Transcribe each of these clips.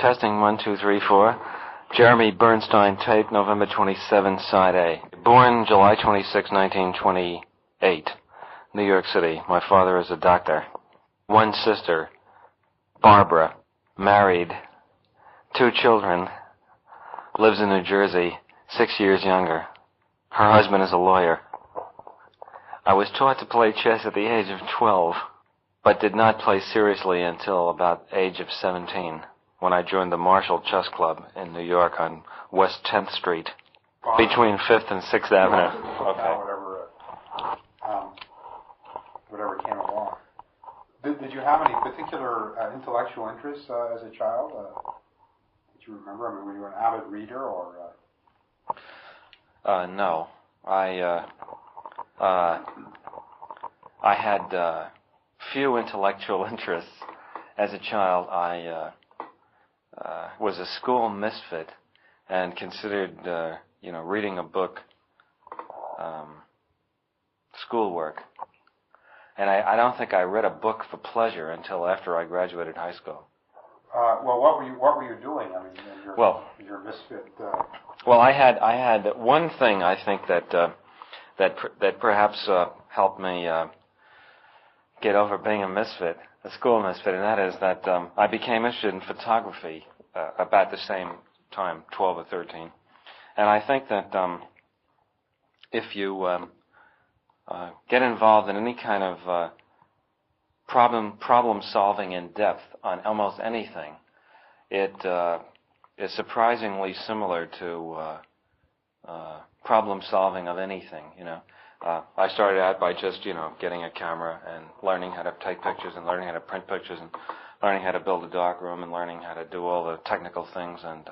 Testing 1, 2, 3, 4. Jeremy Bernstein, tape, November 27, side A. Born July 26, 1928, New York City. My father is a doctor. One sister, Barbara, married, 2 children, lives in New Jersey, 6 years younger. Her husband is a lawyer. I was taught to play chess at the age of 12, but did not play seriously until about age of 17, when I joined the Marshall Chess Club in New York on West 10th Street, between 5th and 6th Avenue. Okay. Whatever came along. Did you have any particular intellectual interests as a child that you remember? I mean, were you an avid reader or? No. I had few intellectual interests as a child. I was a school misfit and considered, reading a book schoolwork. And I don't think I read a book for pleasure until after I graduated high school. Well, what were you doing? I mean, your misfit. Well, I had one thing I think that perhaps helped me get over being a misfit, a school misfit, and that is that I became interested in photography about the same time, 12 or 13. And I think that if you get involved in any kind of problem solving in depth on almost anything, it is surprisingly similar to problem solving of anything. I started out by just getting a camera and learning how to take pictures and learning how to print pictures and learning how to build a darkroom and learning how to do all the technical things and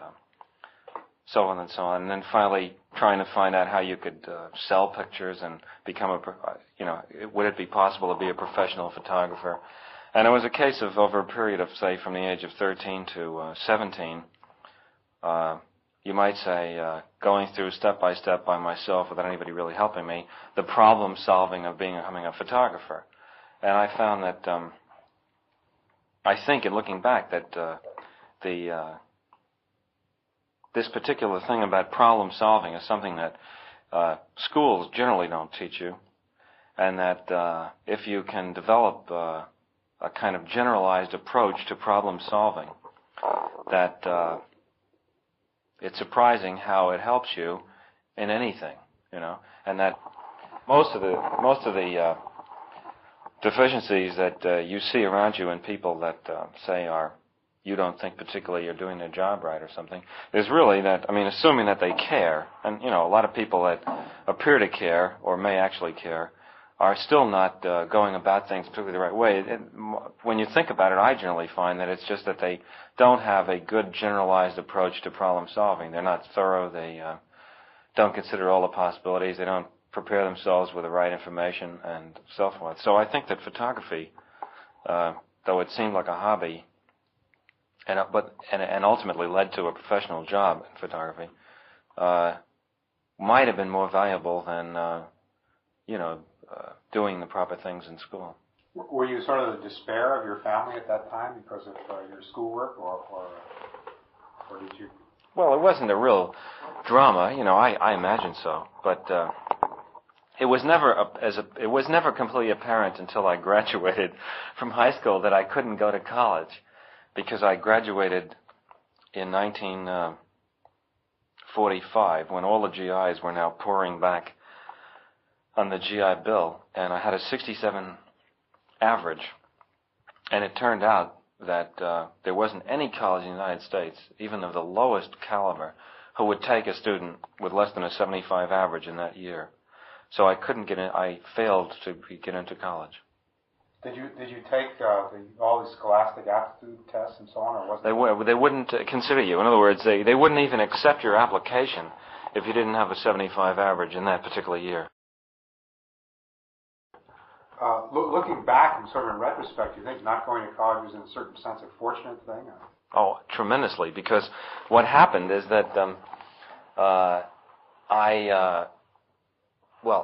so on and so on. And then finally trying to find out how you could sell pictures and become would it be possible to be a professional photographer? And it was a case of over a period of, say, from the age of 13 to 17, you might say, going through step by step by myself without anybody really helping me, the problem solving of becoming a photographer. And I found that, I think in looking back, that this particular thing about problem solving is something that schools generally don't teach you, and that if you can develop a kind of generalized approach to problem solving, that it's surprising how it helps you in anything, and that most of the deficiencies that you see around you in people that say you don't think particularly you're doing their job right or something, is really that, assuming that they care, and a lot of people that appear to care or may actually care are still not going about things particularly the right way. When you think about it, I generally find that it's just that they don't have a good generalized approach to problem solving. They're not thorough. They don't consider all the possibilities. They don't prepare themselves with the right information and so forth. So I think that photography, though it seemed like a hobby, and ultimately led to a professional job in photography, might have been more valuable than doing the proper things in school. Were you sort of the despair of your family at that time because of your schoolwork, or did you? Well, it wasn't a real drama, I imagine so, but it was never completely apparent until I graduated from high school that I couldn't go to college, because I graduated in 1945 when all the GIs were now pouring back on the GI Bill, and I had a 67 average, and it turned out that there wasn't any college in the United States, even of the lowest caliber, who would take a student with less than a 75 average in that year. So I couldn't get in. I failed to get into college. Did you take all the scholastic aptitude tests and so on, or was they wouldn't consider you. In other words, they wouldn't even accept your application if you didn't have a 75 average in that particular year. Looking back and sort of in retrospect, do you think not going to college was in a certain sense a fortunate thing? Oh, tremendously, because what happened is that I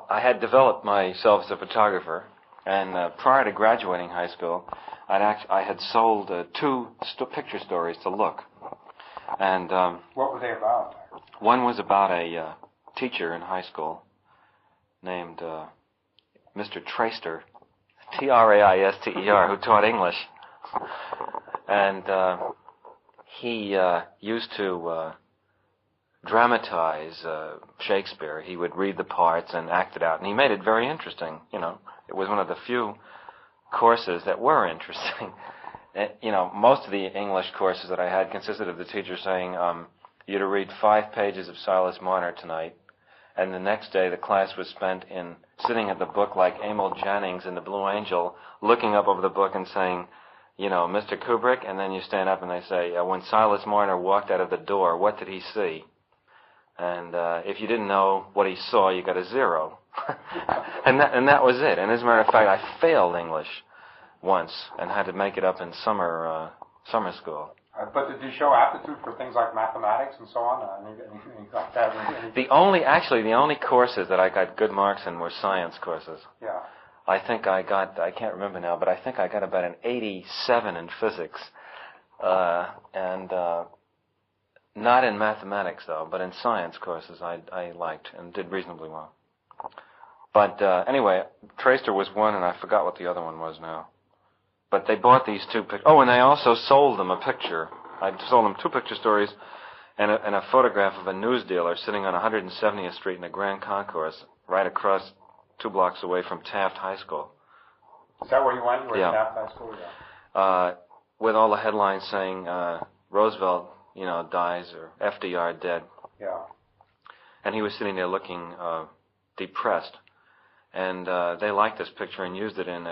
had developed myself as a photographer, and prior to graduating high school, I had sold 2 picture stories to Look. And what were they about? one was about a teacher in high school named Mr. Traister, Traister, who taught English. And he used to dramatize Shakespeare. He would read the parts and act it out, and he made it very interesting. You know, it was one of the few courses that were interesting. You know, most of the English courses that I had consisted of the teacher saying, you're to read 5 pages of Silas Marner tonight, and the next day the class was spent in sitting at the book like Emil Jannings in The Blue Angel, looking up over the book and saying, you know, Mr. Kubrick, and then you stand up and they say, when Silas Marner walked out of the door, what did he see? And if you didn't know what he saw, you got a 0. and that was it. And as a matter of fact, I failed English once and had to make it up in summer school. But did you show aptitude for things like mathematics and so on? Anything like that? The only courses that I got good marks in were science courses. Yeah. I think I can't remember now, but I think I got about an 87 in physics. And not in mathematics, though, but in science courses I liked and did reasonably well. But anyway, Traister was one, and I forgot what the other one was now. But they bought these 2 pictures. Oh, and I also sold them a picture. I sold them 2 picture stories and a photograph of a news dealer sitting on 170th Street in the Grand Concourse, right across 2 blocks away from Taft High School. Is that where you went? You were yeah. at Taft High School? Yeah. With all the headlines saying Roosevelt, you know, dies, or FDR dead. Yeah. And he was sitting there looking depressed. And they liked this picture and used it in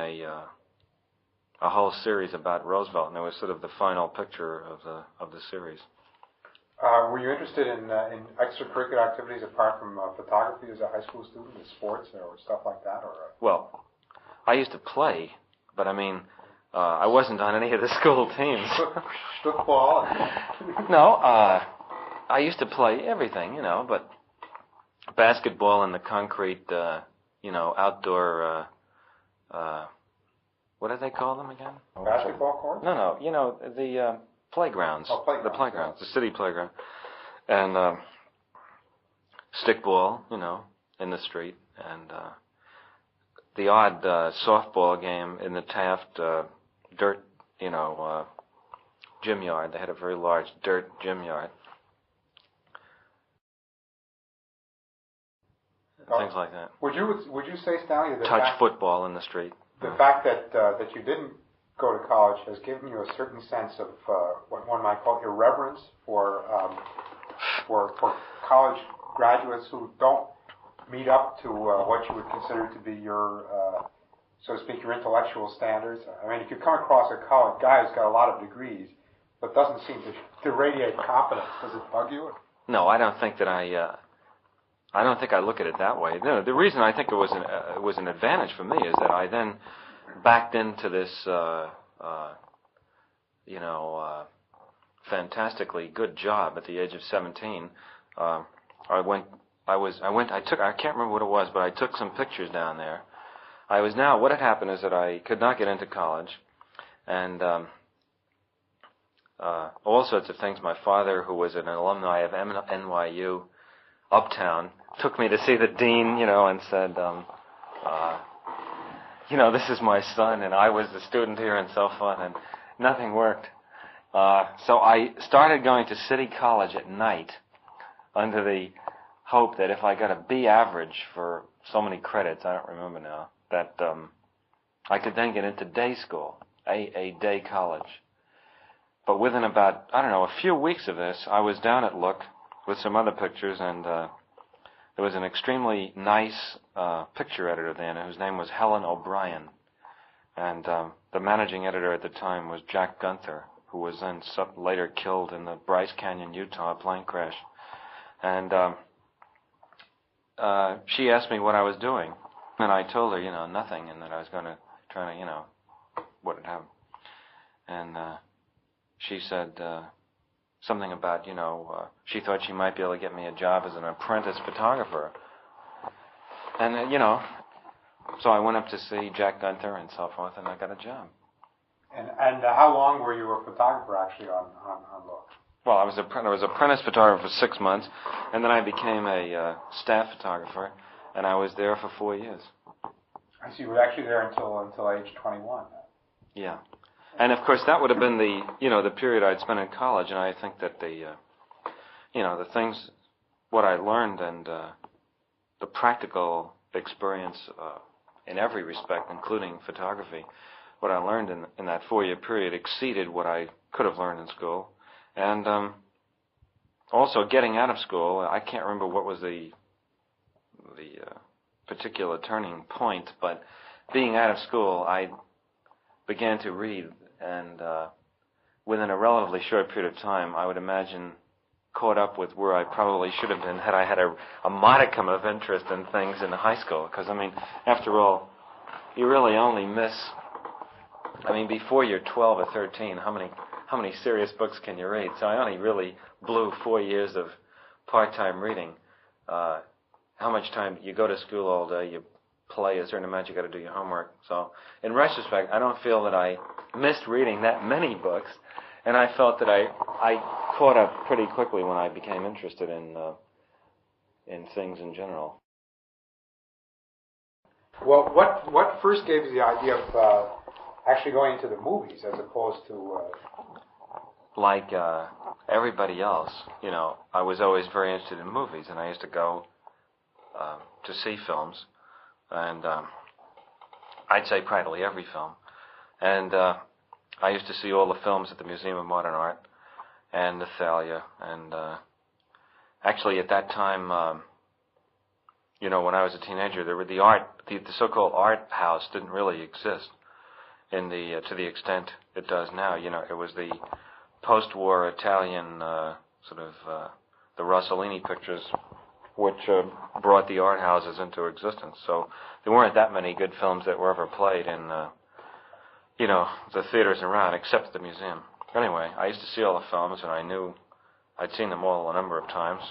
a whole series about Roosevelt, and it was sort of the final picture of the series. Were you interested in extracurricular activities apart from photography as a high school student, in sports or stuff like that? Or Well, I used to play, but I mean, I wasn't on any of the school teams. Football? No, I used to play everything, you know, but basketball in the concrete, you know, outdoor, what do they call them again? Basketball court? No, you know, the playgrounds. Oh, playgrounds. The playgrounds, the city playground. And stickball, you know, in the street. And the odd softball game in the Taft dirt, you know, gym yard. They had a very large dirt gym yard. Things like that. Would you say, Stanley, that touch football in the street? The fact that you didn't go to college has given you a certain sense of what one might call irreverence for college graduates who don't meet up to what you would consider to be your, so to speak, your intellectual standards. I mean, if you come across a college guy who's got a lot of degrees but doesn't seem to radiate confidence, does it bug you? No, I don't think that I don't think I look at it that way. No, the reason I think it was an advantage for me is that I then backed into this, you know, fantastically good job at the age of 17. I can't remember what it was, but I took some pictures down there. What had happened is that I could not get into college, and all sorts of things. My father, who was an alumni of NYU, Uptown, took me to see the dean, you know, and said, you know, this is my son, and I was the student here, and so forth, and nothing worked. So I started going to City College at night under the hope that if I got a B average for so many credits, I don't remember now, that I could then get into day school, a day college. But within about, I don't know, a few weeks of this, I was down at Look with some other pictures, and there was an extremely nice picture editor then, whose name was Helen O'Brien. And the managing editor at the time was Jack Gunther, who was then later killed in the Bryce Canyon, Utah plane crash. And she asked me what I was doing. And I told her, you know, nothing, and that I was going to try to, you know, what had happened. And she said something about, you know, she thought she might be able to get me a job as an apprentice photographer. And, you know, so I went up to see Jack Gunther and so forth, and I got a job. And how long were you a photographer actually on Look? well, I was apprentice photographer for 6 months, and then I became a staff photographer, and I was there for 4 years. I see. You were actually there until age 21. Yeah, and of course that would have been the period I'd spent in college, and I think that the things, what I learned, and the practical experience in every respect, including photography, what I learned in that 4-year period exceeded what I could have learned in school. And also getting out of school, I can't remember what was the particular turning point, but being out of school, I began to read, and within a relatively short period of time, I would imagine caught up with where I probably should have been had I had a modicum of interest in things in high school. Because, I mean, after all, you really only miss, I mean, before you're 12 or 13, how many serious books can you read? So I only really blew 4 years of part-time reading. How much time you go to school all day, you play a certain amount, you got to do your homework. So in retrospect, I don't feel that I missed reading that many books, and I felt that I caught up pretty quickly when I became interested in things in general. Well, what first gave you the idea of actually going into the movies as opposed to... Like everybody else, I was always very interested in movies, and I used to go to see films, and I'd say practically every film. And I used to see all the films at the Museum of Modern Art and the Thalia, and actually at that time, when I was a teenager, there were the so-called art house didn't really exist to the extent it does now. It was the post-war Italian the Rossellini pictures, which brought the art houses into existence. So there weren't that many good films that were ever played in the theaters around, except at the museum. Anyway, I used to see all the films, and I knew I'd seen them all a number of times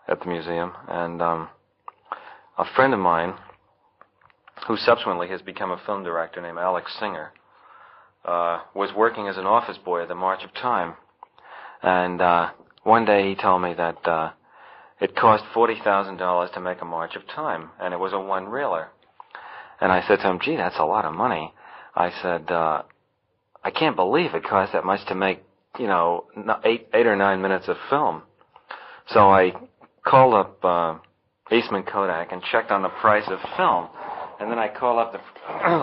at the museum. And a friend of mine, who subsequently has become a film director, named Alex Singer, was working as an office boy at the March of Time. And one day he told me that it cost $40,000 to make a March of Time, and it was a one-reeler. And I said to him, gee, that's a lot of money. I said, I can't believe it cost that much to make, 8 or 9 minutes of film. So I called up Eastman Kodak and checked on the price of film. And then I called up the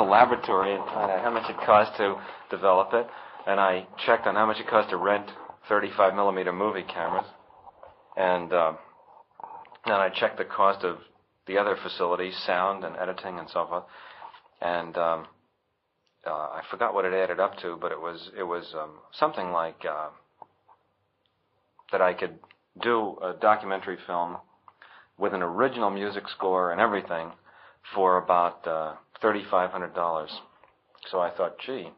laboratory and found out how much it cost to develop it. And I checked on how much it cost to rent 35mm movie cameras. And then I checked the cost of the other facilities, sound and editing and so forth. And I forgot what it added up to, but it was something like that I could do a documentary film with an original music score and everything for about $3,500. So I thought, gee,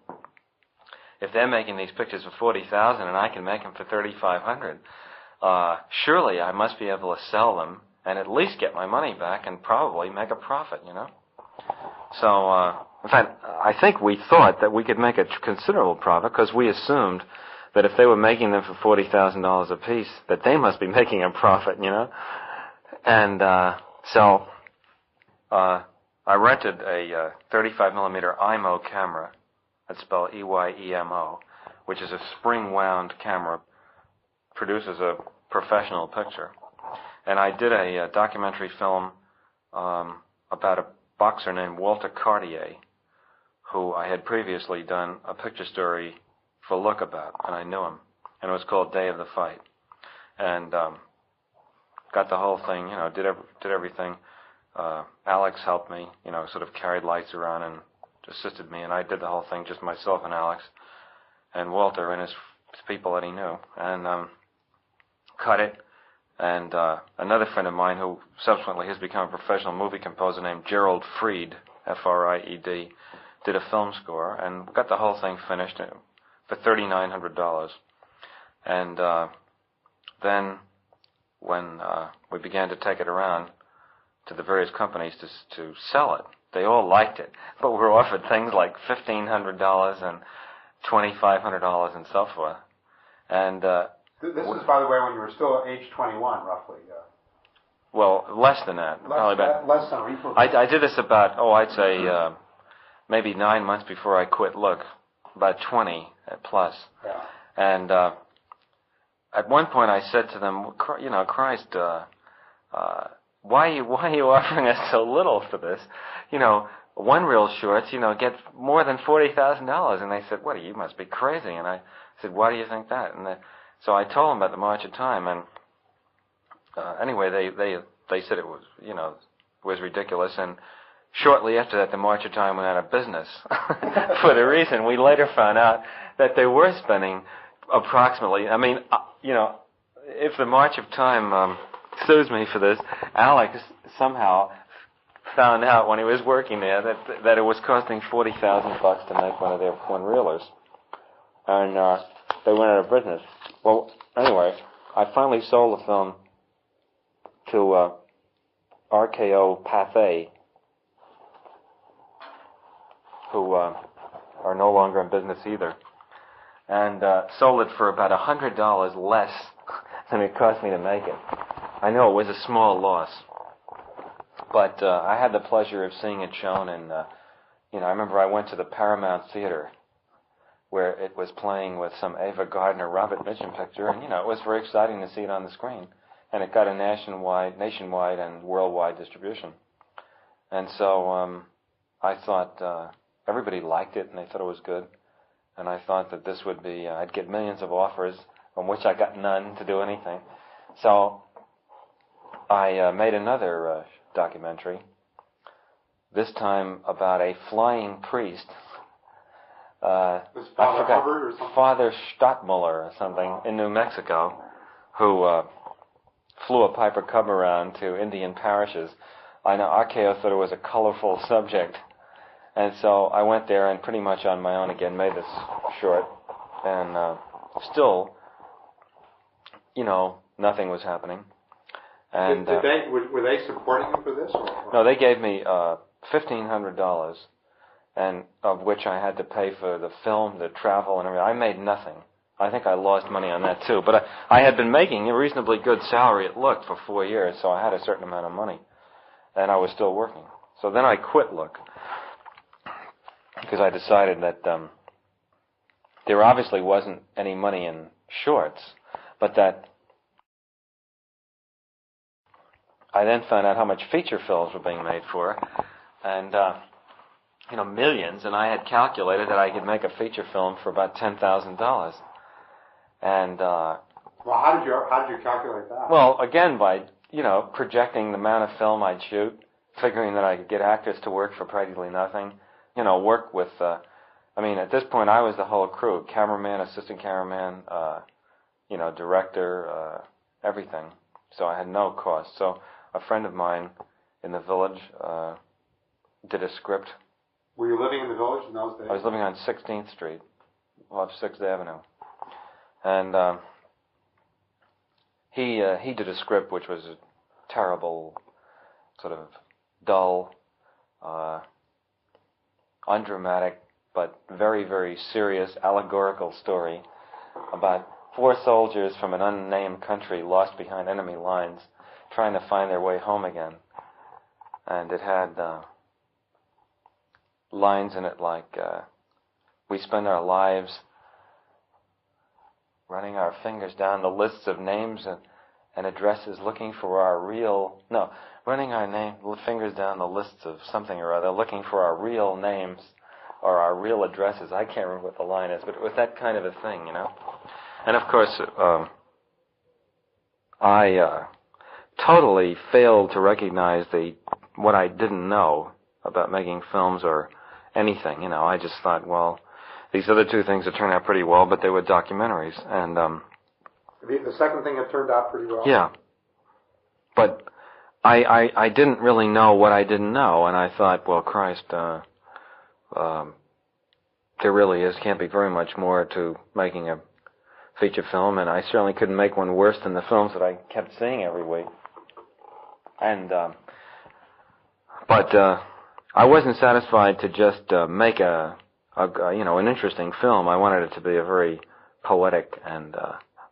if they're making these pictures for $40,000 and I can make them for $3,500, surely I must be able to sell them and at least get my money back and probably make a profit, So, in fact, I think we thought that we could make a considerable profit because we assumed that if they were making them for $40,000 a piece, that they must be making a profit, And so I rented a 35mm IMO camera, that's spelled EYEMO, which is a spring-wound camera, produces a professional picture. And I did a documentary film about a boxer named Walter Cartier, who I had previously done a picture story for Look about, and I knew him. And it was called Day of the Fight. And got the whole thing, did everything. Alex helped me, sort of carried lights around and assisted me, and I did the whole thing, just myself and Alex and Walter and his people that he knew. And cut it. And another friend of mine who subsequently has become a professional movie composer named Gerald Fried, F-R-I-E-D, did a film score and got the whole thing finished for $3,900. And then when we began to take it around to the various companies to sell it, they all liked it, but we were offered things like $1,500 and $2,500 and so forth. And this is, by the way, when you were still age 21, roughly. Well, less than that. Less than or equal. I did this about, I'd say maybe 9 months before I quit Look, about 20 plus. Yeah. And at one point I said to them, Christ, why are you offering us so little for this? One reel short, get more than $40,000. And they said, what, you must be crazy. And I said, why do you think that? And so I told them about the March of Time, and anyway, they said it was, was ridiculous. And shortly after that, the March of Time went out of business for the reason we later found out that they were spending approximately, if the March of Time sues me for this, Alex somehow found out when he was working there that it was costing $40,000 to make one of their one-reelers. And they went out of business. Well, anyway, I finally sold the film to RKO Pathé, who are no longer in business either, and sold it for about $100 less than it cost me to make it. I know it was a small loss, but I had the pleasure of seeing it shown, and I remember I went to the Paramount Theater where it was playing with some Ava Gardner, Robert Mitchum picture, and it was very exciting to see it on the screen, and it got a nationwide and worldwide distribution, and so I thought everybody liked it and they thought it was good, and I thought that this would be, I'd get millions of offers from which I got none to do anything, so I made another documentary, this time about a flying priest. Was Father Hubbard or something? Father Stottmuller or something in New Mexico, who flew a Piper Cub around to Indian parishes. I know RKO thought it was a colorful subject, and so I went there and pretty much on my own again made this short, and still, nothing was happening. And were they supporting you for this? Or? No, they gave me $1,500, and of which I had to pay for the film, the travel, and everything. I made nothing. I think I lost money on that too. But I had been making a reasonably good salary at Look for 4 years, so I had a certain amount of money, and I was still working. So then I quit Look because I decided that there obviously wasn't any money in shorts, but that I then found out how much feature films were being made for, and millions, and I had calculated that I could make a feature film for about $10,000. And well, how did you calculate that? Well, again by projecting the amount of film I'd shoot, figuring that I could get actors to work for practically nothing, work with. At this point I was the whole crew: cameraman, assistant cameraman, director, everything. So I had no cost. So a friend of mine in the village did a script. Were you living in the village in those days? I was living on 16th Street, off 6th Avenue. And he did a script which was a terrible, sort of dull, undramatic, but very, very serious, allegorical story about 4 soldiers from an unnamed country lost behind enemy lines trying to find their way home again. And it had lines in it like, we spend our lives running our fingers down the lists of names and addresses looking for our real, running our fingers down the lists of something or other, looking for our real names or our real addresses. I can't remember what the line is, but it was that kind of a thing, And of course, I totally failed to recognize what I didn't know about making films or anything. I just thought, well, these other 2 things that turned out pretty well, but they were documentaries. And the second thing that turned out pretty well. Yeah, but I didn't really know what I didn't know, and I thought, well, Christ, there really can't be very much more to making a feature film, and I certainly couldn't make one worse than the films that I kept seeing every week. And but I wasn't satisfied to just make an interesting film. I wanted it to be a very poetic and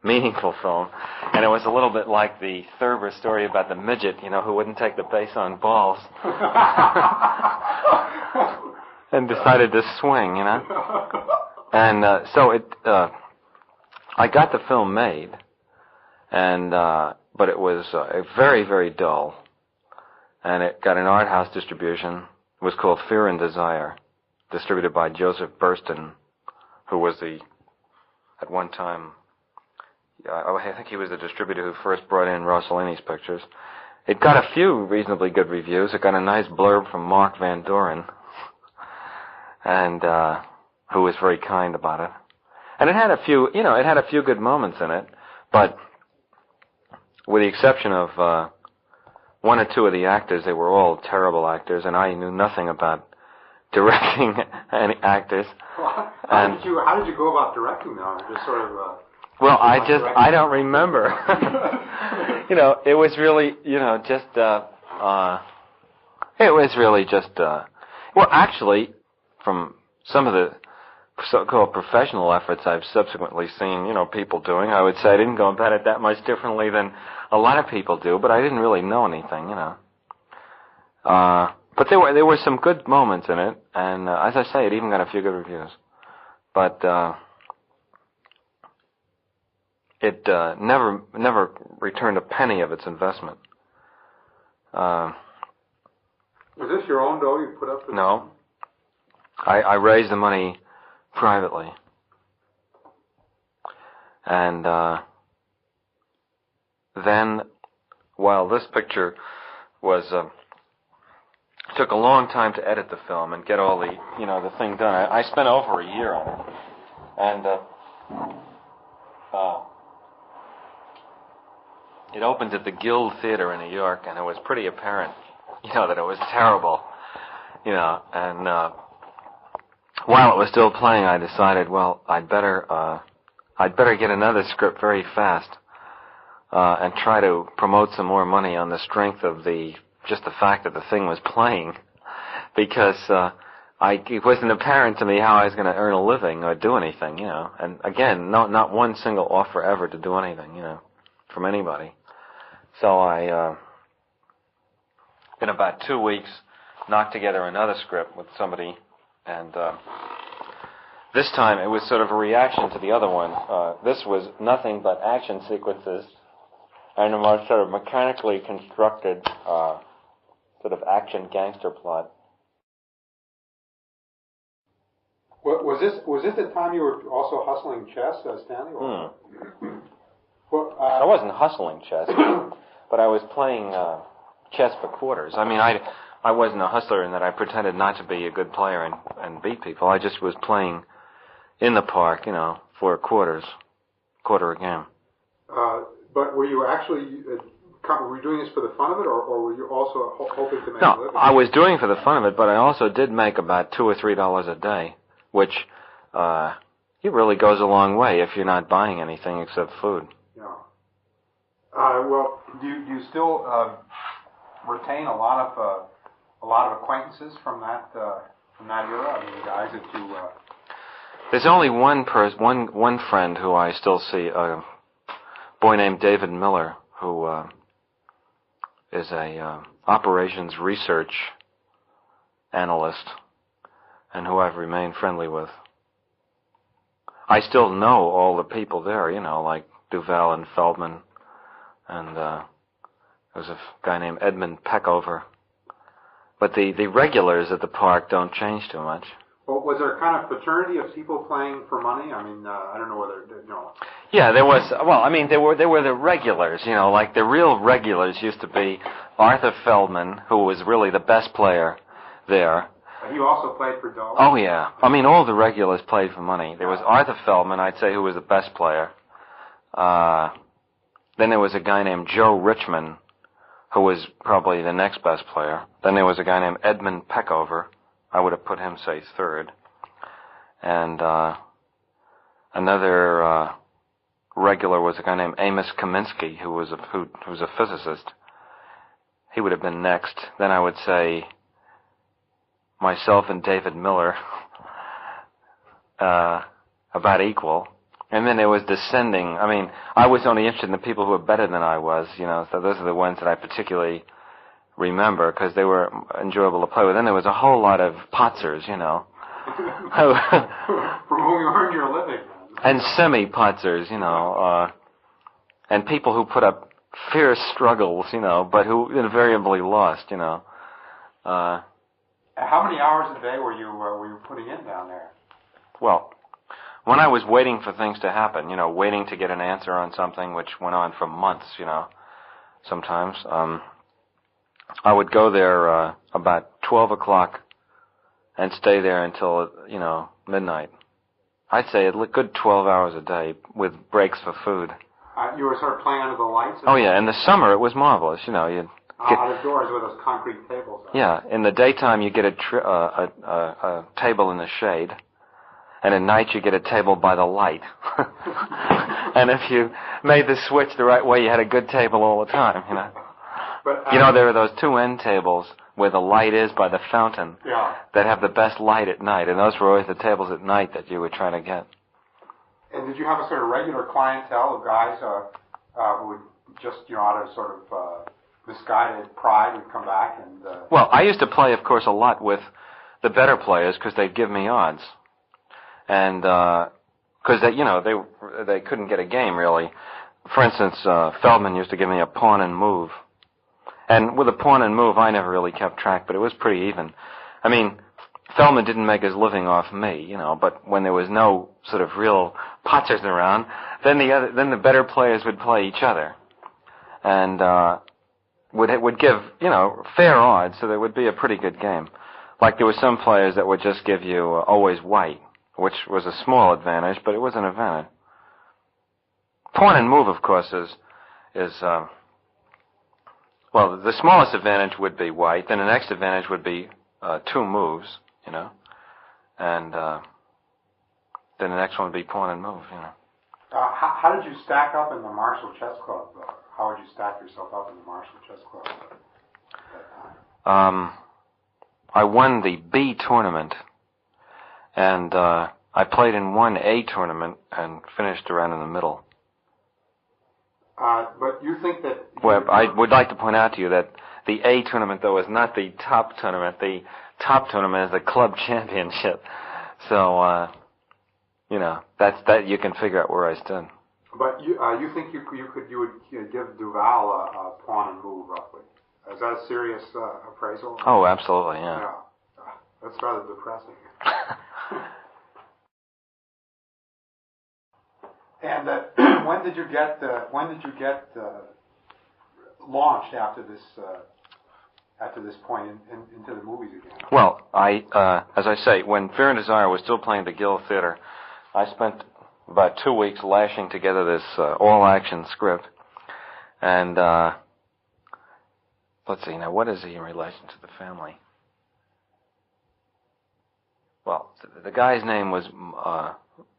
meaningful film. And it was a little bit like the Thurber story about the midget, who wouldn't take the base on balls. And decided to swing, And so I got the film made, and but it was very, very dull. And it got an art house distribution. It was called Fear and Desire, distributed by Joseph Burston, who was at one time, I think he was the distributor who first brought in Rossellini's pictures. It got a few reasonably good reviews. It got a nice blurb from Mark Van Doren, and who was very kind about it. And it had a few, good moments in it, but with the exception of one or two of the actors, they were all terrible actors, and I knew nothing about directing any actors. Well, how did you go about directing them? Just sort of. Well, I don't remember. It was really, well, actually, from some of the so-called professional efforts I've subsequently seen, people doing, I would say I didn't go about it that much differently than a lot of people do, but I didn't really know anything, But there were some good moments in it, and as I say, it even got a few good reviews. But it never returned a penny of its investment. Was this your own dough you put up? No. I raised the money privately. And then, while this picture was took a long time to edit the film and get all the the thing done. I spent over a year on it, and it opened at the Guild Theater in New York, and it was pretty apparent, that it was terrible, And while it was still playing, I decided, well, I'd better get another script very fast, and try to promote some more money on the strength of just the fact that the thing was playing, because it wasn't apparent to me how I was going to earn a living or do anything, And again, not one single offer ever to do anything, from anybody. So I, in about 2 weeks, knocked together another script with somebody, and this time it was sort of a reaction to the other one. This was nothing but action sequences and a more sort of mechanically constructed sort of action gangster plot. Was this the time you were also hustling chess, Stanley? Or? Well, I wasn't hustling chess, but I was playing chess for quarters. I mean, I wasn't a hustler in that I pretended not to be a good player and beat people. I just was playing in the park, for quarter a game. But were you actually were you doing this for the fun of it, or were you also hoping to make a living? No, I was doing it for the fun of it, but I also did make about $2 or $3 a day, which it really goes a long way if you're not buying anything except food. Yeah. Well, do you still retain a lot of acquaintances from that era? I mean, the guys that you. There's only one friend who I still see, a boy named David Miller, who is a operations research analyst, and who I've remained friendly with. I still know all the people there, like Duval and Feldman, and there's a guy named Edmund Peckover. But the regulars at the park don't change too much. Well, was there a kind of fraternity of people playing for money? I mean, I don't know whether Yeah, there was. Well, I mean, there were the regulars. Like the real regulars used to be Arthur Feldman, who was really the best player there. You also played for dollars? Oh yeah. I mean, all the regulars played for money. There was Arthur Feldman, I'd say, who was the best player. Then there was a guy named Joe Richman, who was probably the next best player. Then there was a guy named Edmund Peckover. I would have put him, say, third. And another regular was a guy named Amos Kaminsky, who was a physicist. He would have been next. Then I would say myself and David Miller, about equal. And then there was descending. I mean, I was only interested in the people who were better than I was, you know, so those are the ones that I particularly remember because they were enjoyable to play with. Then there was a whole lot of potzers, you know. From whom you earned your living. And semi-potzers, you know, and people who put up fierce struggles, you know, but who invariably lost, you know. How many hours a day were you putting in down there? Well, when I was waiting for things to happen, you know, waiting to get an answer on something which went on for months, you know, sometimes, I would go there about 12 o'clock and stay there until, you know, midnight. I'd say a good 12 hours a day with breaks for food. You were sort of playing under the lights? Oh, yeah. In the summer, it was marvelous, you know. You'd out of doors with those concrete tables. Yeah. In the daytime, you get a table in the shade. And at night you get a table by the light. And if you made the switch the right way, you had a good table all the time, you know. But, you know, there are those two end tables where the light is by the fountain that have the best light at night. And those were always the tables at night that you were trying to get. And did you have a sort of regular clientele of guys who would just, you know, out of sort of misguided pride would come back and... Well, I used to play, of course, a lot with the better players because they'd give me odds. And because you know they couldn't get a game really. For instance, Feldman used to give me a pawn and move, and with a pawn and move, I never really kept track, but it was pretty even. I mean, Feldman didn't make his living off me, you know, but when there was no sort of real potters around, then the better players would play each other, and would give, you know, fair odds, so there would be a pretty good game. Like there were some players that would just give you always white, which was a small advantage, but it was an advantage. Pawn and move, of course, is well, the smallest advantage would be white. Then the next advantage would be two moves, you know, and then the next one would be pawn and move, you know. How did you stack up in the Marshall Chess Club? How would you stack yourself up in the Marshall Chess Club at that time? I won the B tournament. And I played in one A tournament and finished around in the middle. But you think that... Well, I would like to point out to you that the A tournament, though, is not the top tournament. The top tournament is the club championship. So, you know, that you can figure out where I stood. But you think you would give Duval a pawn and move, roughly? Is that a serious appraisal? Oh, absolutely, yeah. That's rather depressing. And when did you get launched after this point into the movies again? Well, as I say, when Fear and Desire was still playing the Guild Theater, I spent about 2 weeks lashing together this all-action script, and let's see, now what is he in relation to the family? Well, the guy's name was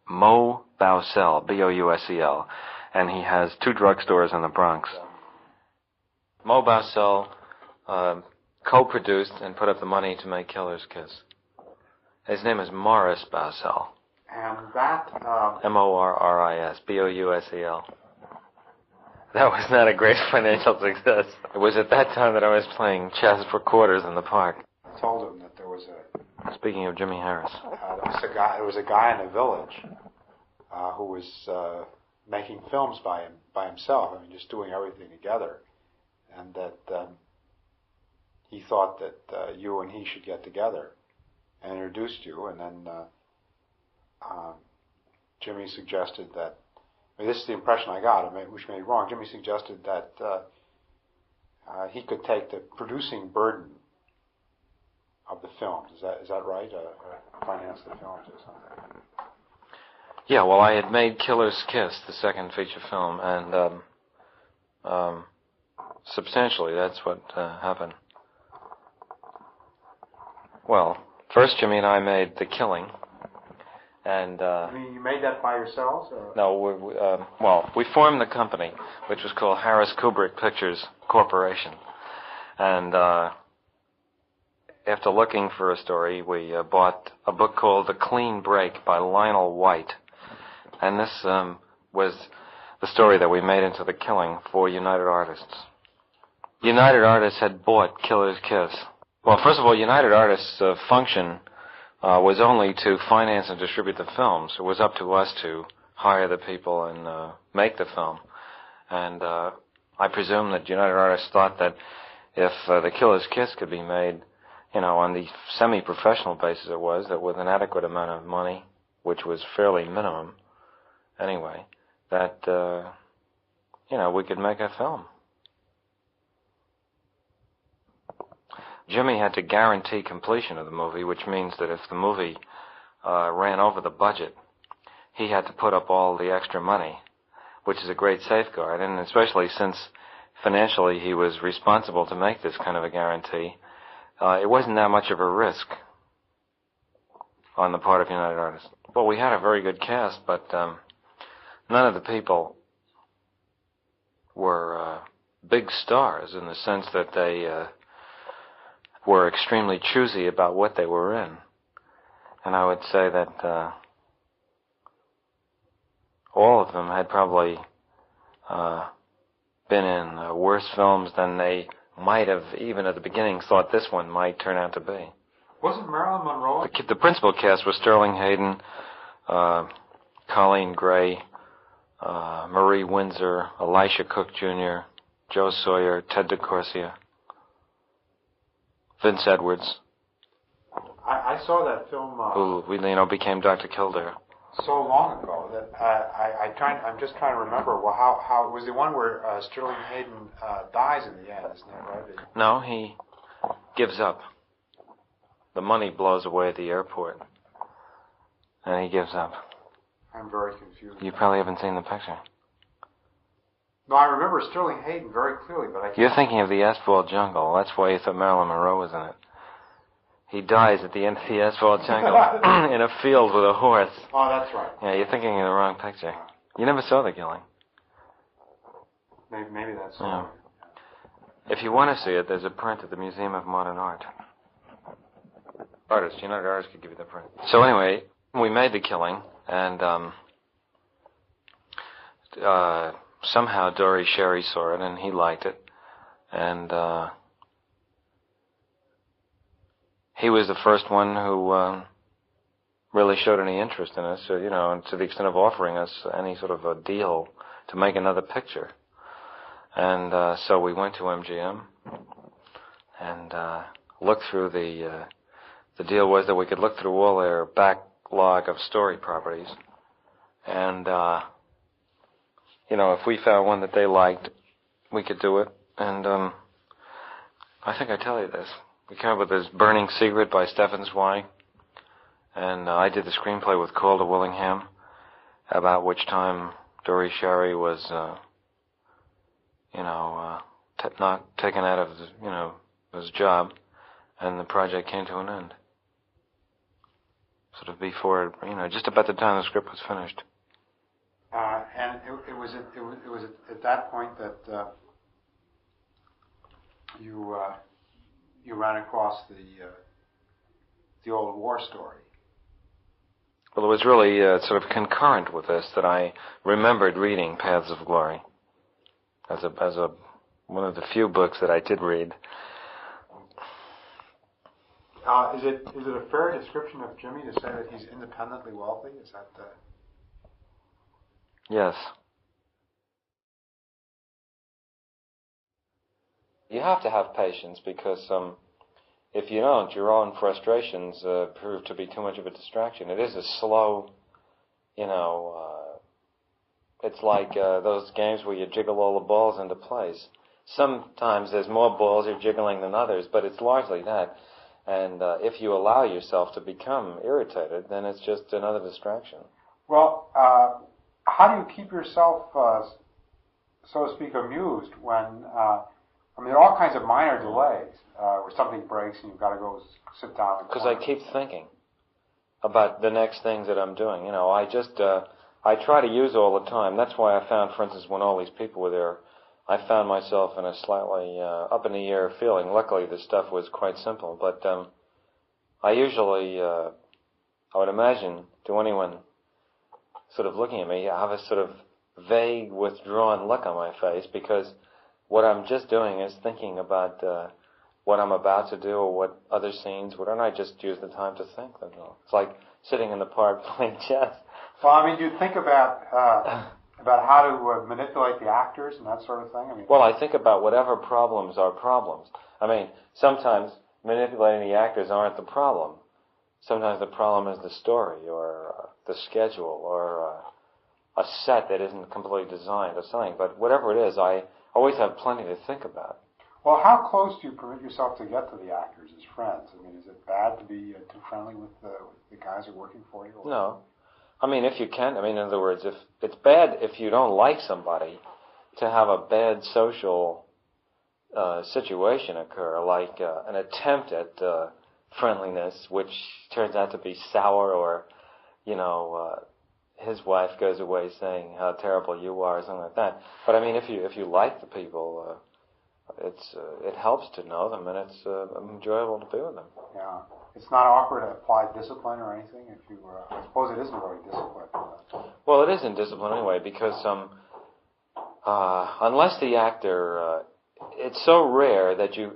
Mo Bousel, B-O-U-S-E-L, and he has 2 drugstores in the Bronx. Mo Bousel co-produced and put up the money to make Killer's Kiss. His name is Morris Bousel. And that... M-O-R-R-I-S, B-O-U-S-E-L. That was not a great financial success. It was at that time that I was playing chess for quarters in the park. I told him that there was Speaking of Jimmy Harris. There was a guy in the village who was making films by himself. I mean, just doing everything together, and that he thought that you and he should get together, and introduced you, and then Jimmy suggested that. I mean, this is the impression I got, which may be wrong. Jimmy suggested that he could take the producing burden of the films. Is that right? Finance the films or something. Yeah, well, I had made Killer's Kiss, the second feature film, and substantially that's what happened. Well, first Jimmy and I made The Killing, and... I mean, you made that by yourselves? Or? No, we formed the company, which was called Harris Kubrick Pictures Corporation, and after looking for a story, we bought a book called The Clean Break by Lionel White, And this was the story that we made into The Killing for United Artists. United Artists had bought Killer's Kiss. Well, first of all, United Artists' function was only to finance and distribute the films. It was up to us to hire the people and make the film. And I presume that United Artists thought that if The Killer's Kiss could be made, on the semi-professional basis it was, that with an adequate amount of money, which was fairly minimum anyway, that, we could make a film. Jimmy had to guarantee completion of the movie, which means that if the movie ran over the budget, he had to put up all the extra money, which is a great safeguard, and especially since financially he was responsible to make this kind of a guarantee, it wasn't that much of a risk on the part of United Artists. Well, we had a very good cast, but none of the people were big stars in the sense that they were extremely choosy about what they were in. And I would say that all of them had probably been in worse films than they might have, even at the beginning, thought this one might turn out to be. Wasn't Marilyn Monroe? The principal cast was Sterling Hayden, Colleen Gray, Marie Windsor, Elisha Cook Jr., Joe Sawyer, Ted DeCorsia, Vince Edwards. I saw that film. Who became Dr. Kildare. So long ago that I'm just trying to remember. Well, how it was the one where Sterling Hayden dies in the end, isn't that right? No, he gives up. The money blows away at the airport, and he gives up. I'm very confused. You probably haven't seen the picture. No, I remember Sterling Hayden very clearly, but I can't. You're thinking of the Asphalt Jungle. That's why you thought Marilyn Monroe was in it. He dies at the end of the Asphalt Jungle in a field with a horse. Oh, that's right. Yeah, you're thinking of the wrong picture. You never saw The Killing. Maybe that's so. Yeah. If you want to see it, there's a print at the Museum of Modern Art. United Artists could give you the print. So anyway, we made The Killing, and somehow Dory Sherry saw it, and he liked it, and he was the first one who really showed any interest in us, and to the extent of offering us any sort of a deal to make another picture. And so we went to MGM and looked through the deal was that we could look through all their backlog of story properties, and if we found one that they liked, we could do it. And I think I tell you this. We came up with this Burning Secret by Stephen Zweig, and I did the screenplay with Calder Willingham, about which time Dory Sherry was, not taken out of, his job, and the project came to an end. Sort of before, just about the time the script was finished. And it was at that point that you ran across the old war story. Well, it was really sort of concurrent with this that I remembered reading Paths of Glory as one of the few books that I did read. Is it a fair description of Jimmy to say that he's independently wealthy? Is that Yes. You have to have patience because if you don't, your own frustrations prove to be too much of a distraction. It is a slow, it's like those games where you jiggle all the balls into place. Sometimes there's more balls you're jiggling than others, but it's largely that. And if you allow yourself to become irritated, then it's just another distraction. Well, how do you keep yourself, so to speak, amused when, there are all kinds of minor delays where something breaks and you've got to go sit down. Because I keep thinking about the next things that I'm doing. I try to use all the time. That's why I found, for instance, when all these people were there, I found myself in a slightly up-in-the-air feeling. Luckily, the stuff was quite simple. But I usually, I would imagine, to anyone sort of looking at me, I have a sort of vague, withdrawn look on my face, because what I'm just doing is thinking about what I'm about to do or what other scenes. Why don't I just use the time to think? That's all. It's like sitting in the park playing chess. Well, I mean, do you think about how to manipulate the actors and that sort of thing? I mean, well, I think about whatever problems are problems. I mean, sometimes manipulating the actors aren't the problem. Sometimes the problem is the story or the schedule or a set that isn't completely designed or something. But whatever it is, I always have plenty to think about. well, how close do you permit yourself to get to the actors as friends? I mean, is it bad to be too friendly with the guys who are working for you? Or? No. I mean, if you can, I mean, in other words, if it's bad if you don't like somebody to have a bad social situation occur, like an attempt at friendliness, which turns out to be sour, or, his wife goes away saying how terrible you are, or something like that. But I mean, if you like the people, it helps to know them, and it's enjoyable to be with them. Yeah. It's not awkward to apply discipline or anything? If you, I suppose it isn't really discipline. Well, it isn't discipline anyway, because unless the actor, it's so rare that you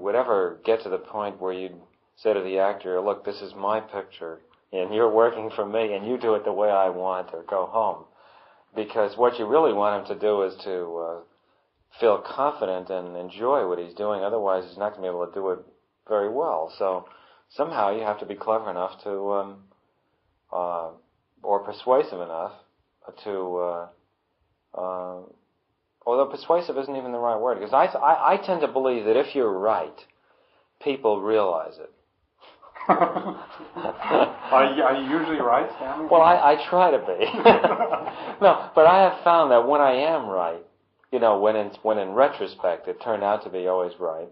would ever get to the point where you'd say to the actor, "Look, this is my picture, and you're working for me, and you do it the way I want, or go home." Because what you really want him to do is to feel confident and enjoy what he's doing. Otherwise, he's not going to be able to do it very well. So somehow you have to be clever enough to, or persuasive enough to, although persuasive isn't even the right word, because I tend to believe that if you're right, people realize it. Are you usually right, Stanley? Well, I try to be. No, but I have found that when I am right, when in retrospect it turned out to be always right,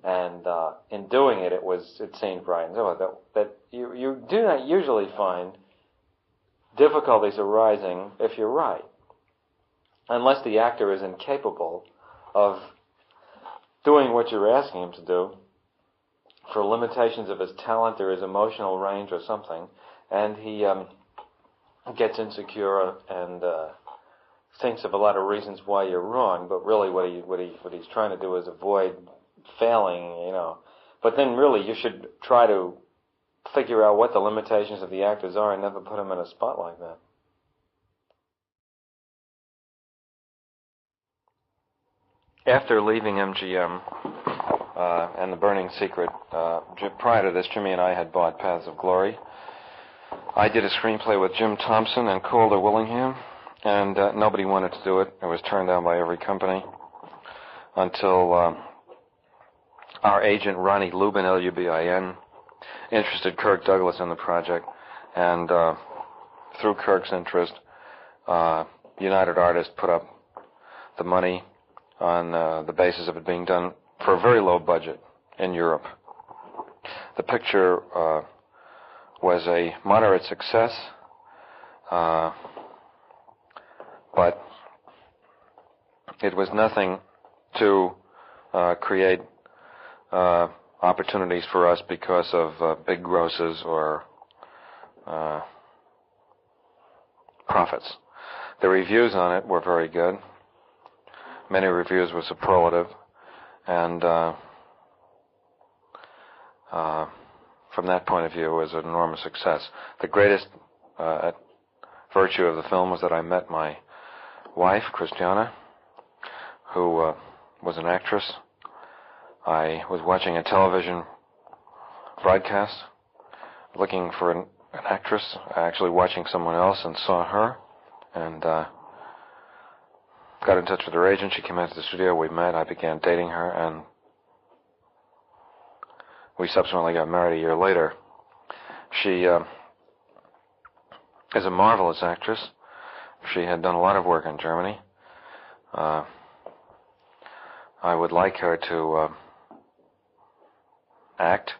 and in doing it, it seemed right, and so that you do not usually find difficulties arising if you're right, unless the actor is incapable of doing what you're asking him to do for limitations of his talent or his emotional range or something, and he gets insecure and thinks of a lot of reasons why you're wrong, but really what he's trying to do is avoid failing, But then really you should try to figure out what the limitations of the actors are and never put them in a spot like that. After leaving MGM and The Burning Secret, prior to this, Jimmy and I had bought Paths of Glory. I did a screenplay with Jim Thompson and Calder Willingham, and nobody wanted to do it. It was turned down by every company until our agent, Ronnie Lubin, Lubin, interested Kirk Douglas in the project, and through Kirk's interest, United Artists put up the money on the basis of it being done for a very low budget in Europe. The picture was a moderate success, but it was nothing to create opportunities for us because of big grosses or profits. The reviews on it were very good. Many reviews were superlative, and from that point of view, it was an enormous success. The greatest virtue of the film was that I met my wife, Christiana, who was an actress. I was watching a television broadcast, looking for an actress, actually watching someone else, and saw her, and got in touch with her agent. She came into the studio, we met, I began dating her, and we subsequently got married a year later. She is a marvelous actress. She had done a lot of work in Germany. I would like her to act,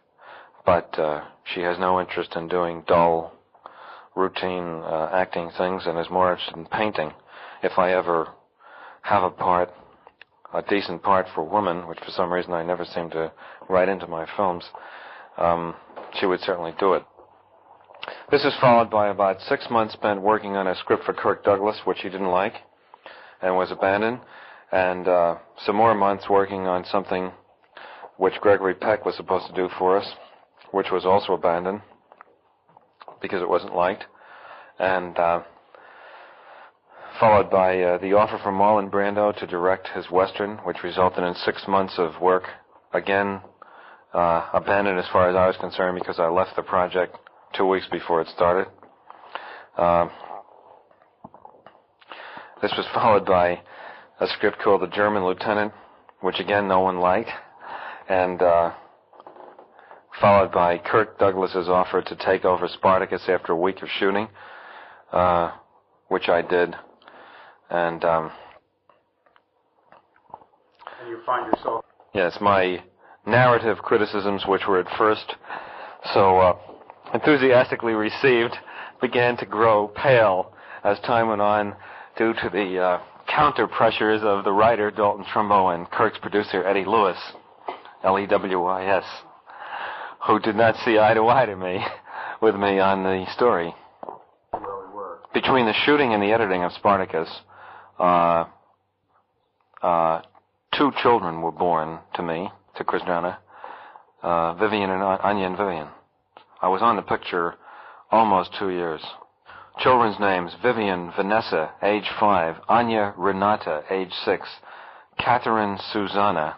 but she has no interest in doing dull, routine acting things, and is more interested in painting. If I ever have a decent part for women, which for some reason I never seem to write into my films, she would certainly do it. This is followed by about 6 months spent working on a script for Kirk Douglas, which he didn't like and was abandoned, and some more months working on something which Gregory Peck was supposed to do for us, which was also abandoned because it wasn't liked, and followed by the offer from Marlon Brando to direct his Western, which resulted in 6 months of work, again abandoned as far as I was concerned because I left the project 2 weeks before it started. This was followed by a script called The German Lieutenant, which again no one liked, and followed by Kirk Douglas's offer to take over Spartacus after a week of shooting, which I did. And you find yourself... Yes, my narrative criticisms, which were at first so enthusiastically received, began to grow pale as time went on due to the counter pressures of the writer, Dalton Trumbo, and Kirk's producer, Eddie Lewis, Lewis, who did not see eye to eye to me, with me on the story. Between the shooting and the editing of Spartacus, 2 children were born to me, to Kristjana, Vivian and Anya and Vivian. I was on the picture almost 2 years. Children's names: Vivian Vanessa, age 5, Anya Renata, age 6, Catherine Susanna,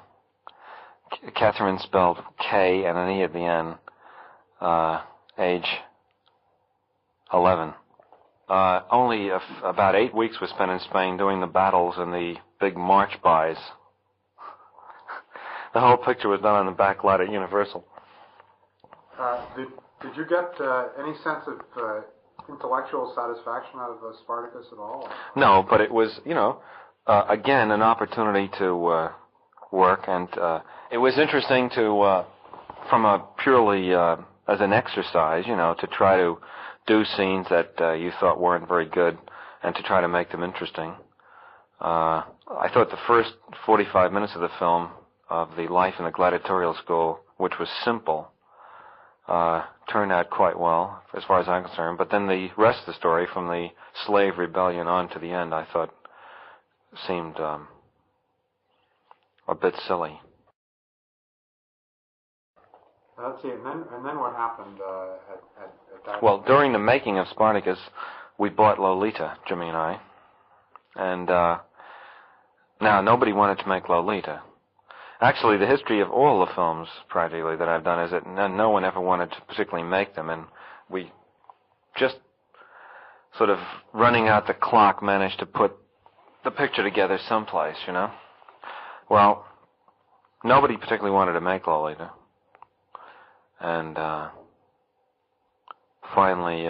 Catherine spelled K and an E at the end, age 11. Only about 8 weeks was spent in Spain doing the battles and the big march bys. The whole picture was done on the back lot at Universal. Did you get any sense of intellectual satisfaction out of Spartacus at all? No, but it was, again, an opportunity to work, and it was interesting to, from a purely as an exercise, to try to do scenes that you thought weren't very good and to try to make them interesting. I thought the first 45 minutes of the film, of the life in the gladiatorial school, which was simple, turned out quite well, as far as I'm concerned. But then the rest of the story, from the slave rebellion on to the end, I thought seemed a bit silly. Let's see, and then what happened at that? Well, during the making of Spartacus, we bought Lolita, Jimmy and I, and now nobody wanted to make Lolita. Actually, the history of all the films, practically, that I've done is that no one ever wanted to particularly make them, and we just sort of running out the clock managed to put the picture together someplace, Well, nobody particularly wanted to make Lolita. And finally,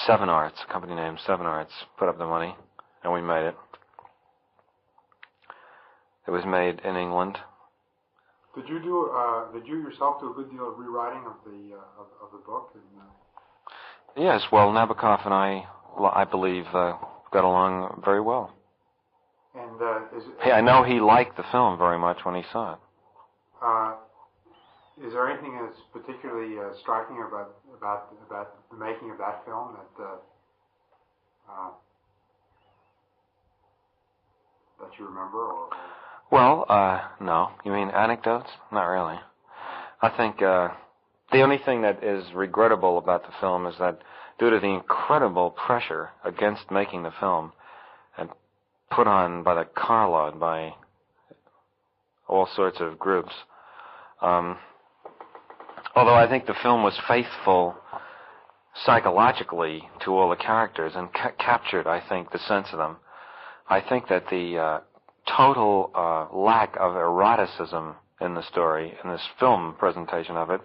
Seven Arts, a company named Seven Arts, put up the money, and we made it. It was made in England. Did you yourself do a good deal of rewriting of the book? Yes. Well, Nabokov and I believe, got along very well. And I know he liked the film very much when he saw it. Is there anything that's particularly striking about the making of that film that you remember? Or? Well, no. You mean anecdotes? Not really. I think the only thing that is regrettable about the film is that due to the incredible pressure against making the film and put on by the carload by all sorts of groups, although I think the film was faithful psychologically to all the characters and captured, I think, the sense of them, I think that the total lack of eroticism in the story, in this film presentation of it,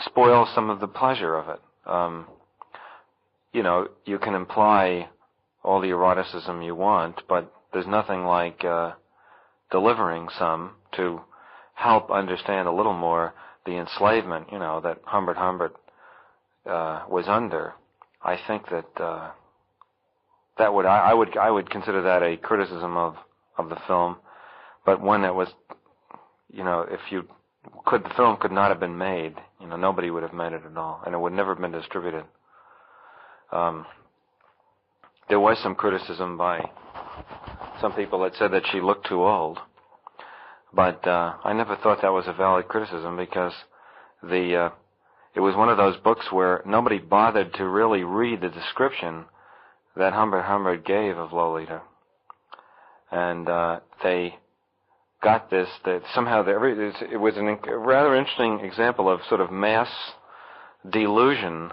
spoils some of the pleasure of it. You can imply all the eroticism you want, but there's nothing like delivering some to help understand a little more the enslavement, that Humbert was under. I think that I would consider that a criticism of the film, but one that was, if you the film could not have been made. You know, nobody would have made it at all, and it would never have been distributed. There was some criticism by some people that said that she looked too old, but I never thought that was a valid criticism, because it was one of those books where nobody bothered to really read the description that Humbert gave of Lolita, and they got this, that somehow it was a rather interesting example of sort of mass delusion,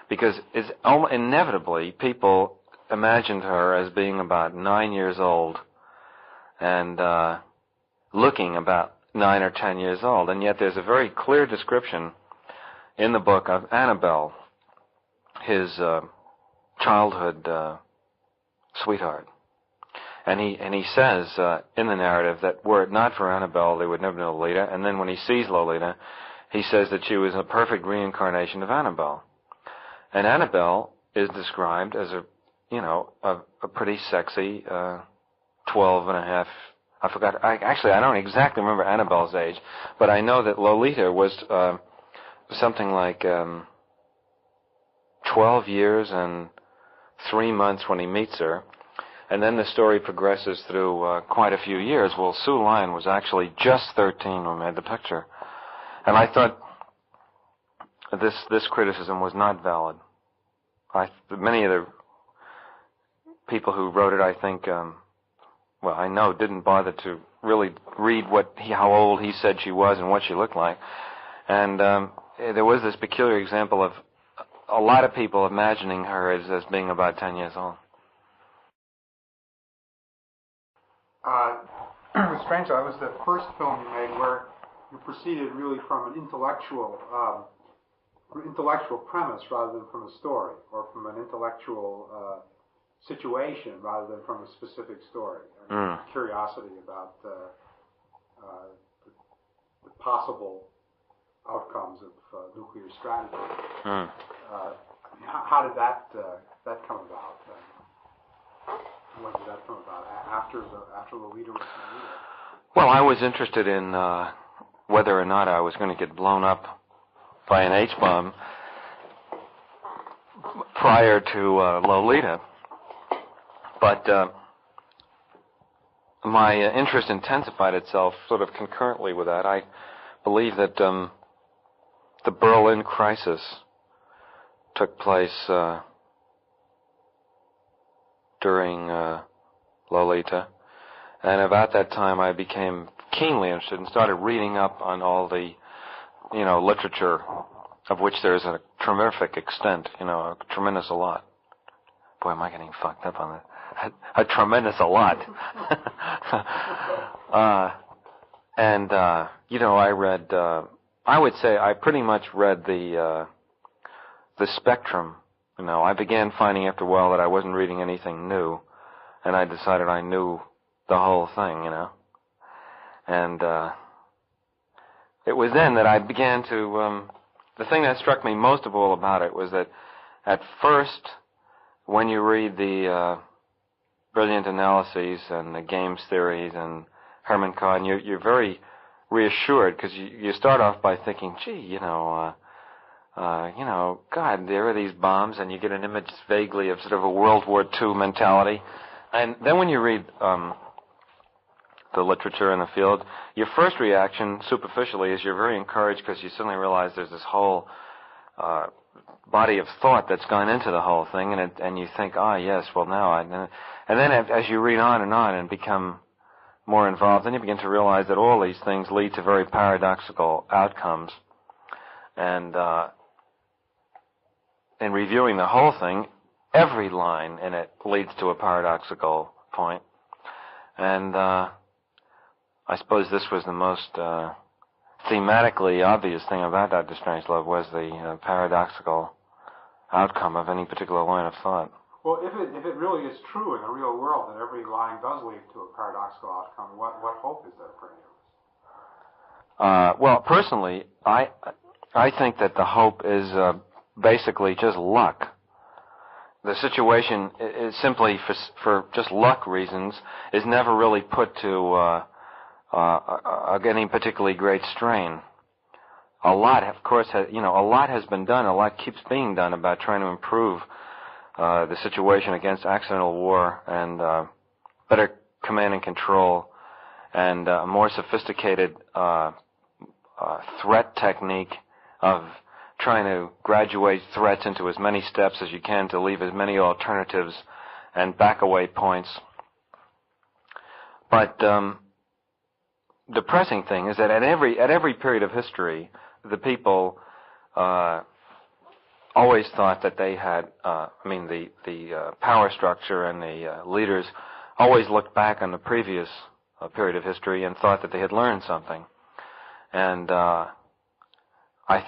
because it's inevitably people imagined her as being about 9 years old and looking about 9 or 10 years old, and yet there's a very clear description in the book of Annabelle, his childhood sweetheart. And he says in the narrative that were it not for Annabelle, they would never know Lolita. And then when he sees Lolita, he says that she was a perfect reincarnation of Annabelle. And Annabelle is described as a pretty sexy 12 and a half. I forgot. I don't exactly remember Annabelle's age, but I know that Lolita was something like 12 years and 3 months when he meets her. And then the story progresses through quite a few years. Well, Sue Lyon was actually just 13 when we made the picture. And I thought this criticism was not valid. Many of the people who wrote it, I think, I know, didn't bother to really read how old he said she was and what she looked like. And there was this peculiar example of a lot of people imagining her as being about 10 years old. Strange, that was the first film you made where you proceeded really from an intellectual premise rather than from a story, or from an intellectual situation rather than from a specific story. Curiosity about the possible outcomes of nuclear strategy. How did that come about? When did that come about? After Lolita was Lolita? Well, I was interested in whether or not I was going to get blown up by an H-bomb prior to Lolita. But my interest intensified itself sort of concurrently with that. I believe that the Berlin crisis took place during Lolita, and about that time I became keenly interested and started reading up on all the, literature, of which there's a terrific extent, a tremendous a lot. Boy, am I getting fucked up on that. A tremendous a lot. I read, I would say I pretty much read the spectrum. I began finding after a while that I wasn't reading anything new, and I decided I knew the whole thing, And it was then that I began to, the thing that struck me most of all about it was that at first, when you read the brilliant analyses and the games theories and Herman Cohen, you're very reassured, because you start off by thinking, gee, God, there are these bombs, and you get an image vaguely of sort of a World War II mentality. And then when you read the literature in the field, your first reaction, superficially, is you're very encouraged, because you suddenly realize there's this whole body of thought that's gone into the whole thing, and you think, yes, well, now and then as you read on and become more involved, then you begin to realize that all these things lead to very paradoxical outcomes. And in reviewing the whole thing, every line in it leads to a paradoxical point. And I suppose this was the most thematically obvious thing about Dr. Strangelove, was the paradoxical outcome of any particular line of thought. Well, if it really is true in the real world that every line does lead to a paradoxical outcome, what hope is there for any of us? Well, personally, I think that the hope is basically just luck. The situation is simply, for just luck reasons, is never really put to any particularly great strain. A lot, of course, a lot has been done. A lot keeps being done about trying to improve the situation against accidental war and better command and control and a more sophisticated threat technique of trying to graduate threats into as many steps as you can to leave as many alternatives and back-away points. But depressing thing is that at every period of history, the people always thought that they had, the power structure and the leaders always looked back on the previous period of history and thought that they had learned something. And I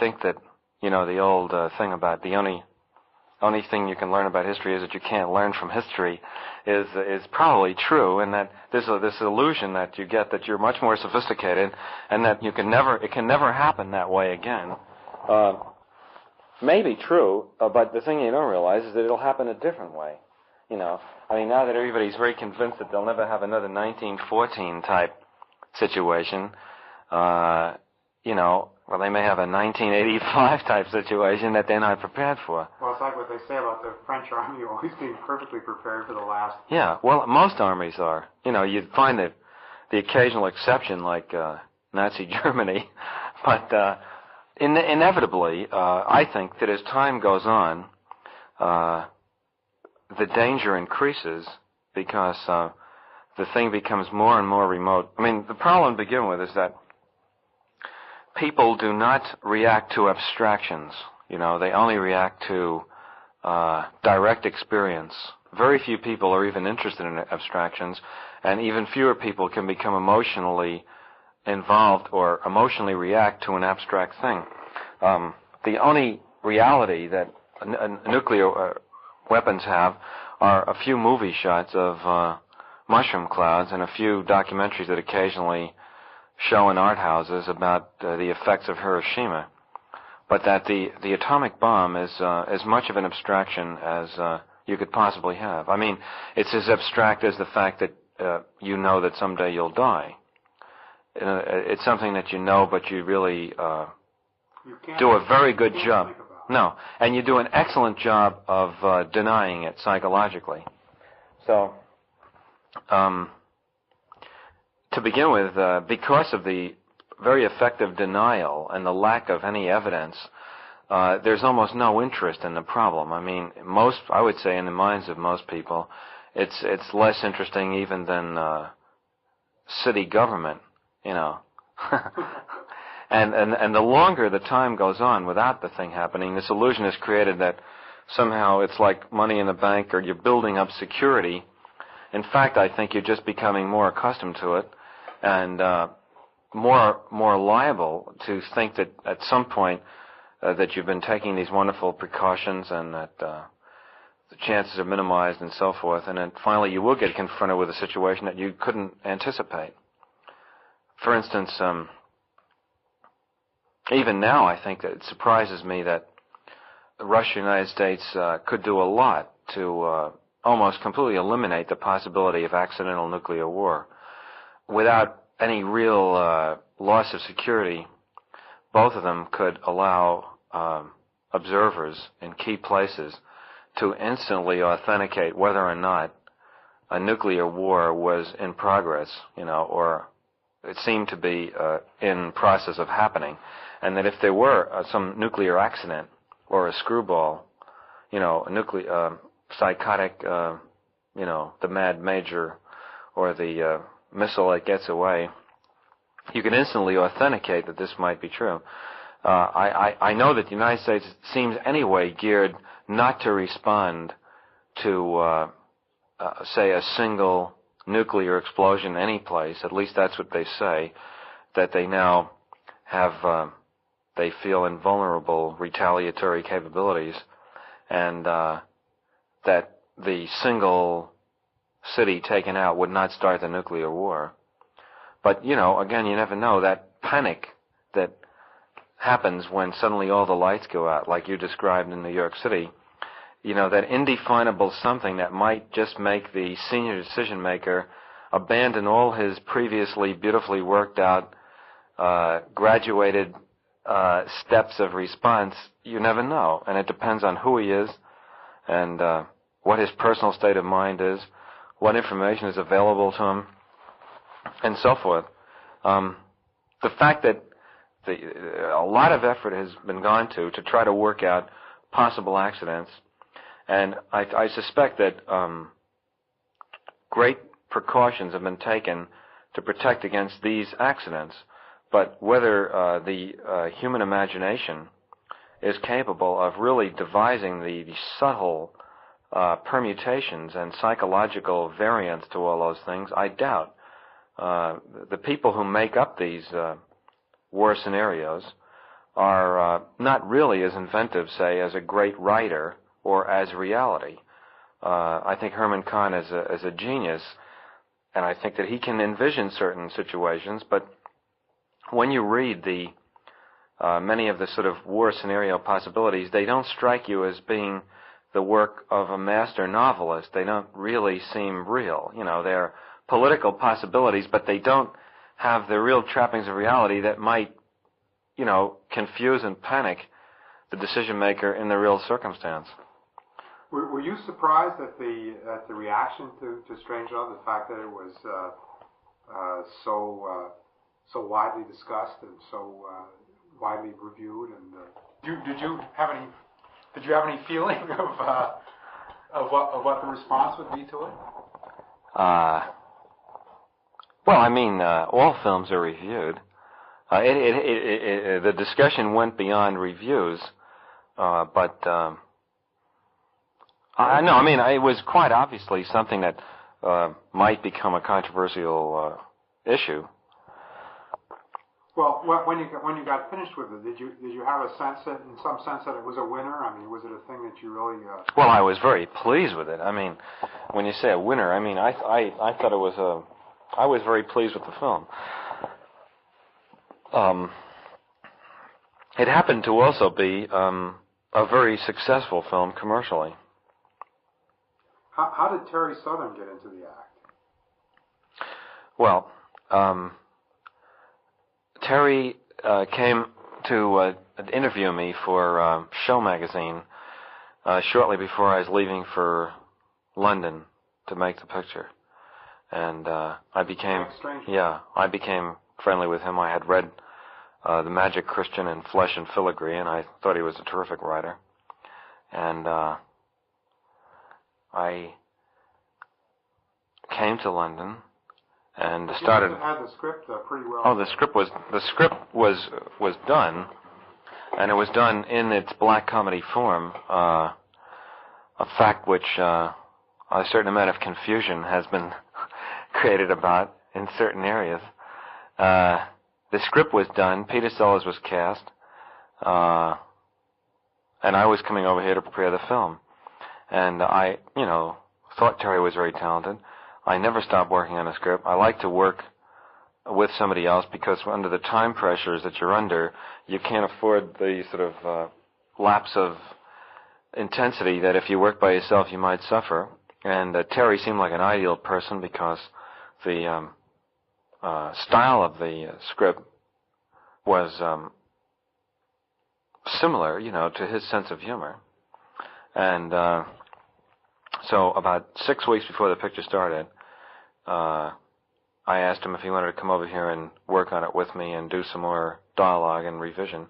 think that, the old thing about the only thing you can learn about history is that you can't learn from history is probably true, and that there's this illusion that you get that you're much more sophisticated and that it can never happen that way again. May be true, but the thing you don't realize is that it'll happen a different way. Now that everybody's very convinced that they'll never have another 1914 type situation, well, they may have a 1985 type situation that they're not prepared for. Well, it's like what they say about the French army always being perfectly prepared for the last. Yeah, well, most armies are. You'd find that the occasional exception, like Nazi Germany, but inevitably, I think that as time goes on, the danger increases because the thing becomes more and more remote. The problem to begin with is that people do not react to abstractions. They only react to direct experience. Very few people are even interested in abstractions, and even fewer people can become emotionally involved or emotionally react to an abstract thing. The only reality that nuclear weapons have are a few movie shots of mushroom clouds and a few documentaries that occasionally show in art houses about the effects of Hiroshima, but that the atomic bomb is as much of an abstraction as you could possibly have. It's as abstract as the fact that you know that someday you'll die. It's something that you know, but you really do a very good job. No, and you do an excellent job of denying it psychologically. So, to begin with, because of the very effective denial and the lack of any evidence, there's almost no interest in the problem. I would say in the minds of most people, it's less interesting even than city government, And the longer the time goes on without the thing happening, this illusion is created that somehow it's like money in the bank or you're building up security. In fact, I think you're just becoming more accustomed to it and more liable to think that at some point that you've been taking these wonderful precautions and that the chances are minimized and so forth, and then finally you will get confronted with a situation that you couldn't anticipate. For instance, even now I think that it surprises me that Russia and the United States could do a lot to almost completely eliminate the possibility of accidental nuclear war. Without any real loss of security, both of them could allow observers in key places to instantly authenticate whether or not a nuclear war was in progress, or it seemed to be in process of happening, and that if there were some nuclear accident or a screwball, a nuclear psychotic, the mad major or the missile that gets away, you can instantly authenticate that this might be true. I know that the United States seems anyway geared not to respond to, say, a single nuclear explosion any place. At least that's what they say, that they now have, they feel invulnerable retaliatory capabilities, and that the single city taken out would not start the nuclear war. But, again, you never know. That panic that happens when suddenly all the lights go out, like you described in New York City, that indefinable something that might just make the senior decision maker abandon all his previously beautifully worked out, graduated steps of response? You never know, and it depends on who he is and what his personal state of mind is, what information is available to him, and so forth. The fact that a lot of effort has been gone to try to work out possible accidents, and I suspect that great precautions have been taken to protect against these accidents, but whether the human imagination is capable of really devising the subtle permutations and psychological variants to all those things, I doubt. The people who make up these war scenarios are not really as inventive, say, as a great writer or as reality. I think Herman Kahn is a genius, and I think that he can envision certain situations, but when you read the many of the sort of war scenario possibilities, they don't strike you as being the work of a master novelist. They don't really seem real. You know, they're political possibilities, but they don't have the real trappings of reality that might, you know, confuse and panic the decision maker in the real circumstance. Were you surprised at the reaction to Strangelove, the fact that it was so widely discussed and so widely reviewed? And did you have any feeling of what the response would be to it? Well, I mean, all films are reviewed. The discussion went beyond reviews, but it was quite obviously something that might become a controversial issue. Well, when you got finished with it, did you have a sense that, in some sense, that it was a winner? I mean, was it a thing that you really? Well, I was very pleased with it. I mean, when you say a winner, I mean, I thought it was I was very pleased with the film. It happened to also be a very successful film commercially. How did Terry Southern get into the act? Well, Terry came to interview me for Show magazine shortly before I was leaving for London to make the picture, and I became friendly with him. I had read The Magic Christian and Flesh and Filigree, and I thought he was a terrific writer, and I came to London and started. You had the script pretty well. Oh, the script was done, and it was done in its black comedy form. A fact which a certain amount of confusion has been created about in certain areas. The script was done. Peter Sellers was cast, and I was coming over here to prepare the film. And I, thought Terry was very talented. I never stopped working on a script. I like to work with somebody else because under the time pressures that you're under, you can't afford the sort of lapse of intensity that if you work by yourself you might suffer. And Terry seemed like an ideal person because the style of the script was similar, to his sense of humor. And so about 6 weeks before the picture started, I asked him if he wanted to come over here and work on it with me and do some more dialogue and revision.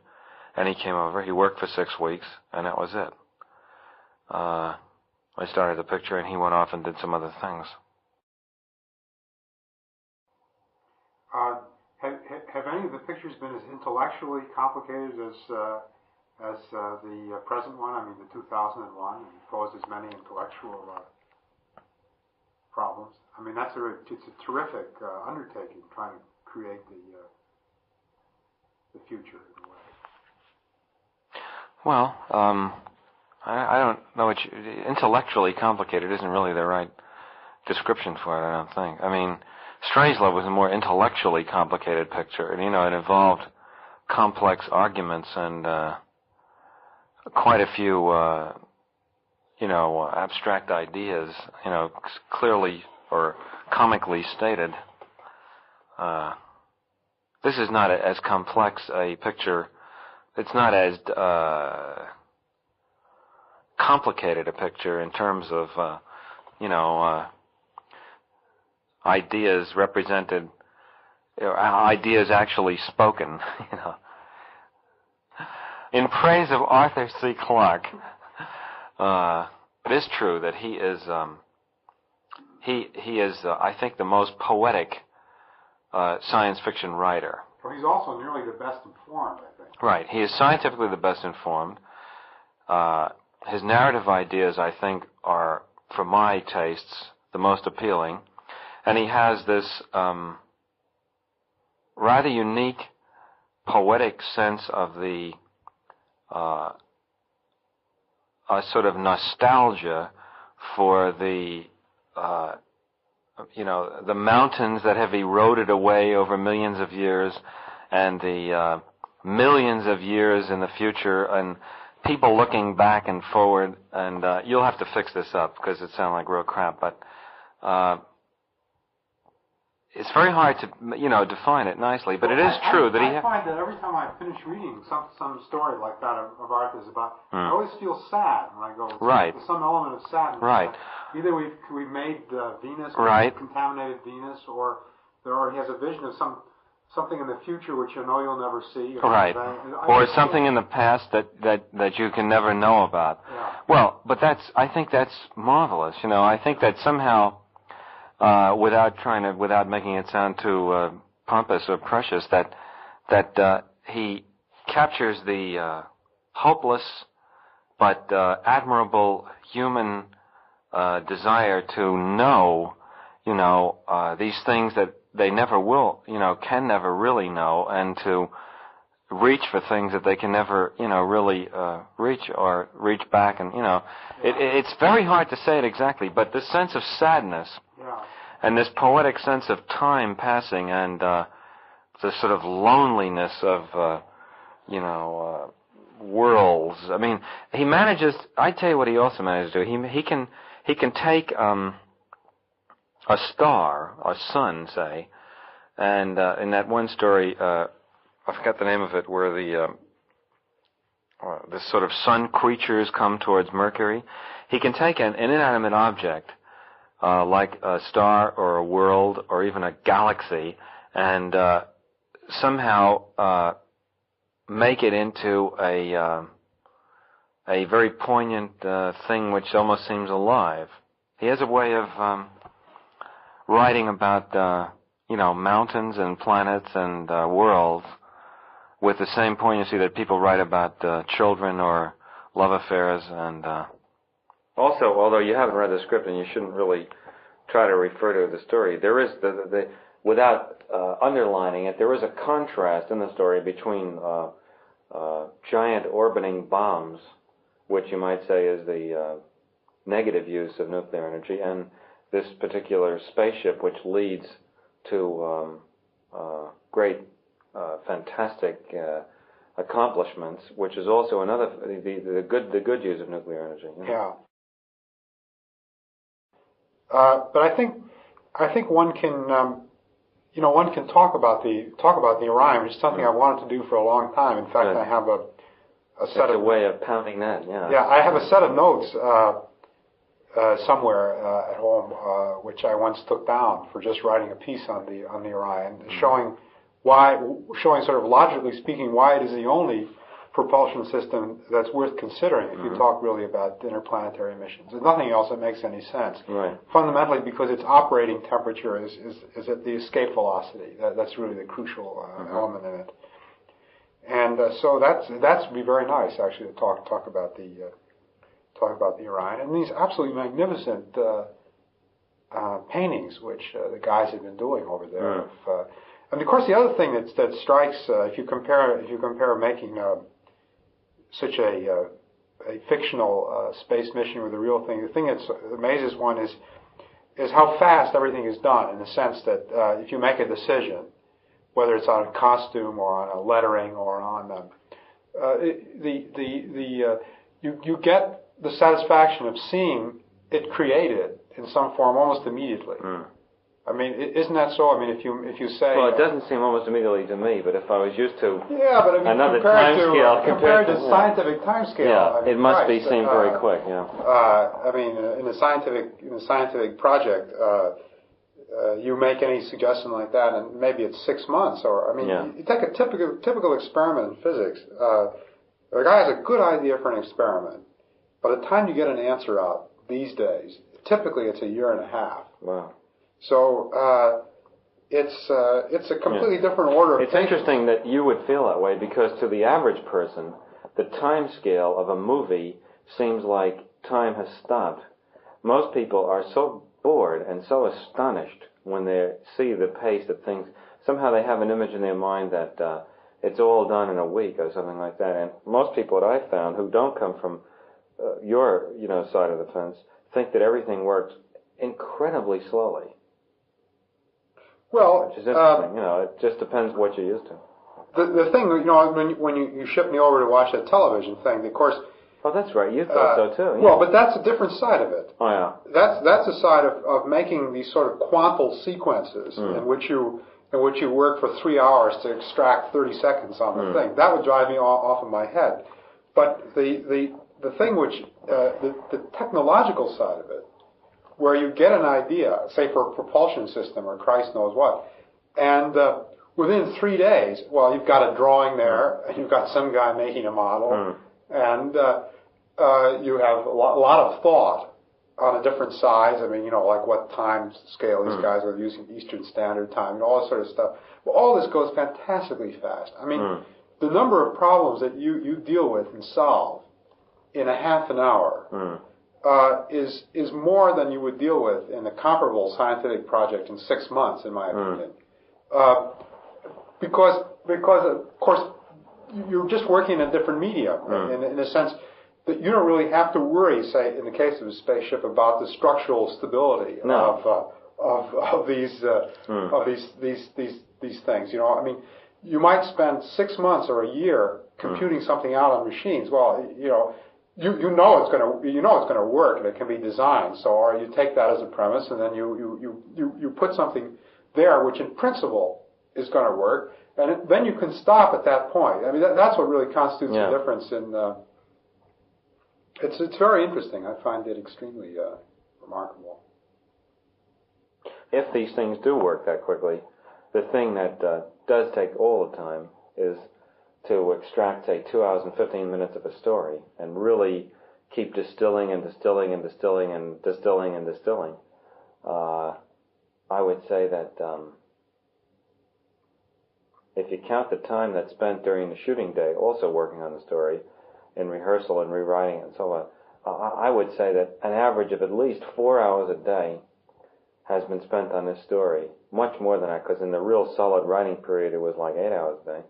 And he came over. He worked for 6 weeks, and that was it. I started the picture, and he went off and did some other things. Have any of the pictures been as intellectually complicated as the present one? I mean, the 2001, and posed as many intellectual problems. I mean, it's a terrific undertaking trying to create the future in a way. Well, I don't know what intellectually complicated isn't really the right description for it, I don't think. I mean, Strangelove was a more intellectually complicated picture, and it involved complex arguments and quite a few abstract ideas, clearly or comically stated. This is not as complex a picture. It's not as complicated a picture in terms of, ideas represented, ideas actually spoken. In praise of Arthur C. Clarke, it is true that he is, I think, the most poetic science fiction writer. Well, he's also nearly the best informed, I think. Right. He is scientifically the best informed. His narrative ideas, I think, are, for my tastes, the most appealing. And he has this rather unique poetic sense of the a sort of nostalgia for the the mountains that have eroded away over millions of years, and the millions of years in the future, and people looking back and forward. And you'll have to fix this up because it sounds like real crap, but it's very hard to define it nicely. But it is true that I find that every time I finish reading some story like that of Arthur's about, I always feel sad when I go. Right. There's some element of sadness. Right. Either we've made Venus, right, contaminated Venus, or he has a vision of something in the future which you'll never see. Right. Or something in the past that you can never know about. Yeah. Well, but I think that's marvelous. I think that somehow, without making it sound too pompous or precious, that he captures the hopeless but admirable human desire to know, these things that they never will, can never really know, and to reach for things that they can never, really reach or reach back. And, it's very hard to say it exactly, but this sense of sadness and this poetic sense of time passing and the sort of loneliness of, worlds. I mean, he manages, I tell you what he also manages to do. He can take a star, a sun, say, and in that one story, I forgot the name of it, where the sort of sun creatures come towards Mercury. He can take an inanimate object, like a star or a world or even a galaxy, and somehow make it into a very poignant thing which almost seems alive. He has a way of writing about mountains and planets and worlds with the same poignancy that people write about children or love affairs. And also, although you haven't read the script and you shouldn't really try to refer to the story, there is without underlining it, there is a contrast in the story between giant orbiting bombs, which you might say is the negative use of nuclear energy, and this particular spaceship, which leads to great, fantastic accomplishments, which is also another the good use of nuclear energy. Yeah. But I think one can one can talk about the Orion, which is something I wanted to do for a long time. In fact, I have a set of way of pounding that. Yeah. Yeah, I have a set of notes somewhere at home, which I once took down for just writing a piece on the Orion, showing sort of logically speaking why it is the only propulsion system that's worth considering if you talk really about interplanetary missions. There's nothing else that makes any sense. Right. Fundamentally, because its operating temperature is at the escape velocity. That's really the crucial element in it. And so that's would be very nice actually to talk about the Orion and these absolutely magnificent paintings which the guys have been doing over there. And of course, the other thing that strikes if you compare making such a fictional space mission with a real thing, the thing that amazes one is how fast everything is done. In the sense that if you make a decision, whether it's on a costume or on a lettering or on you get the satisfaction of seeing it created in some form almost immediately. I mean, isn't that so? I mean, if you say... Well, it doesn't seem almost immediately to me, but if I was used to another compared time scale compared to scientific time scale, yeah, I mean, it must seem very quick. Yeah. I mean, in a scientific project, you make any suggestion like that, and maybe it's 6 months, or I mean, you take a typical experiment in physics. The guy has a good idea for an experiment. By the time you get an answer out these days, typically it's a year and a half. Wow. So it's a completely different order. It's interesting that you would feel that way, because to the average person, the time scale of a movie seems like time has stopped. Most people are so bored and so astonished when they see the pace of things. Somehow they have an image in their mind that it's all done in a week or something like that. And most people that I've found who don't come from your side of the fence think that everything works incredibly slowly. Well, which is interesting. It just depends what you're used to. The thing, when you shipped me over to watch that television thing, of course. Oh, that's right. You thought so too. Yeah. Well, but that's a different side of it. Oh yeah. That's a side of making these sort of quantal sequences in which you work for 3 hours to extract 30 seconds on the thing. That would drive me off of my head. But the thing which the technological side of it, where you get an idea, say for a propulsion system or Christ knows what, and within 3 days, well, you've got a drawing there, and you've got some guy making a model, and you have a lot of thought on a different size. I mean, like what time scale these guys are using, Eastern Standard Time, and all that sort of stuff. Well, all this goes fantastically fast. I mean, the number of problems that you deal with and solve in a half an hour is more than you would deal with in a comparable scientific project in 6 months, in my opinion. Because of course you're just working in a different medium in a sense that you don't really have to worry, say in the case of a spaceship, about the structural stability of these things. I mean, you might spend 6 months or a year computing something out on machines. Well, you know it's going to work and it can be designed. So, or you take that as a premise and then you put something there which in principle is going to work, and then you can stop at that point. I mean, that's what really constitutes the difference in. It's very interesting. I find it extremely remarkable. If these things do work that quickly, the thing that does take all the time is to extract, say, 2 hours and 15 minutes of a story and really keep distilling and distilling and distilling and distilling and distilling. I would say that if you count the time that's spent during the shooting day also working on the story, in rehearsal and rewriting it and so on, I would say that an average of at least 4 hours a day has been spent on this story. Much more than that, because in the real solid writing period it was like 8 hours a day.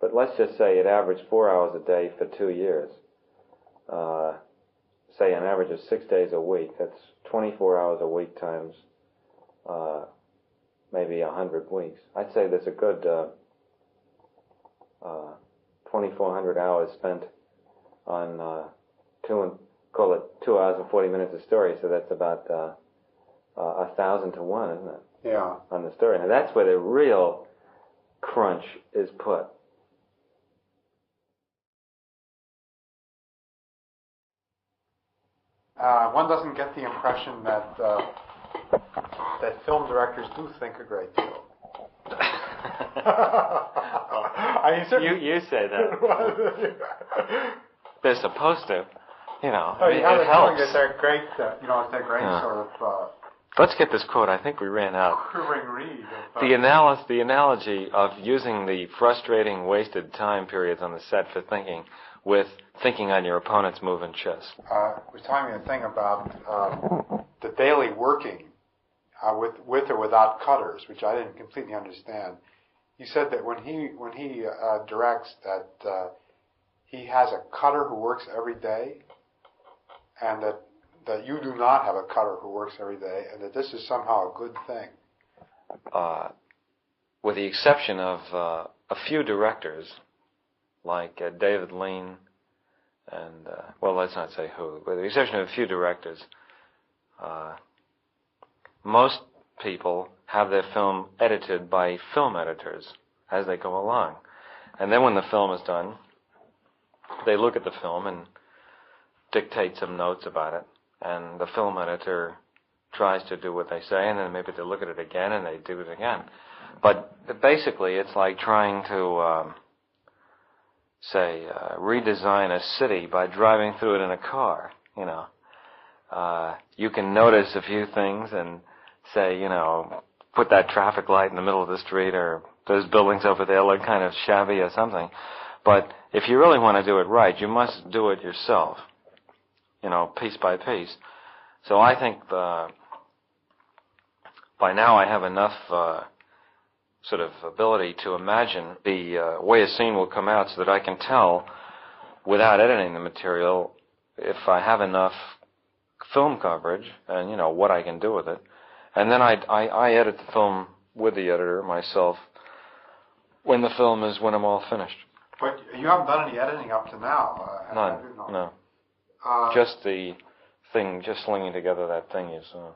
But let's just say it averaged 4 hours a day for 2 years. Say an average of 6 days a week. That's 24 hours a week times maybe 100 weeks. I'd say there's a good 2,400 hours spent on call it 2 hours and 40 minutes of story. So that's about 1,000 to 1, isn't it? Yeah. On the story. Now that's where the real crunch is put. One doesn't get the impression that film directors do think a great deal. You say that. They're supposed to. It helps. It's their great, it's their great sort of... Let's get this quote. I think we ran out. Quivering reed. The analogy of using the frustrating, wasted time periods on the set for thinking with thinking on your opponent's move in chess. Was telling me a thing about the daily working with or without cutters, which I didn't completely understand. He said that when he directs that he has a cutter who works every day, and that you do not have a cutter who works every day, and that this is somehow a good thing. With the exception of a few directors, like David Lean, and, let's not say who, with the exception of a few directors, most people have their film edited by film editors as they go along. And then when the film is done, they look at the film and dictate some notes about it. And the film editor tries to do what they say, and then maybe they look at it again and they do it again. But basically, it's like trying to, redesign a city by driving through it in a car, you know. You can notice a few things and say, you know, put that traffic light in the middle of the street, or those buildings over there look kind of shabby or something. But if you really want to do it right, you must do it yourself, you know, piece by piece. So I think by now I have enough sort of ability to imagine the way a scene will come out so that I can tell, without editing the material, if I have enough film coverage and, you know, what I can do with it. And then I edit the film with the editor myself when I'm all finished. But you haven't done any editing up to now. None, no. Just the thing, just slinging together that thing you saw.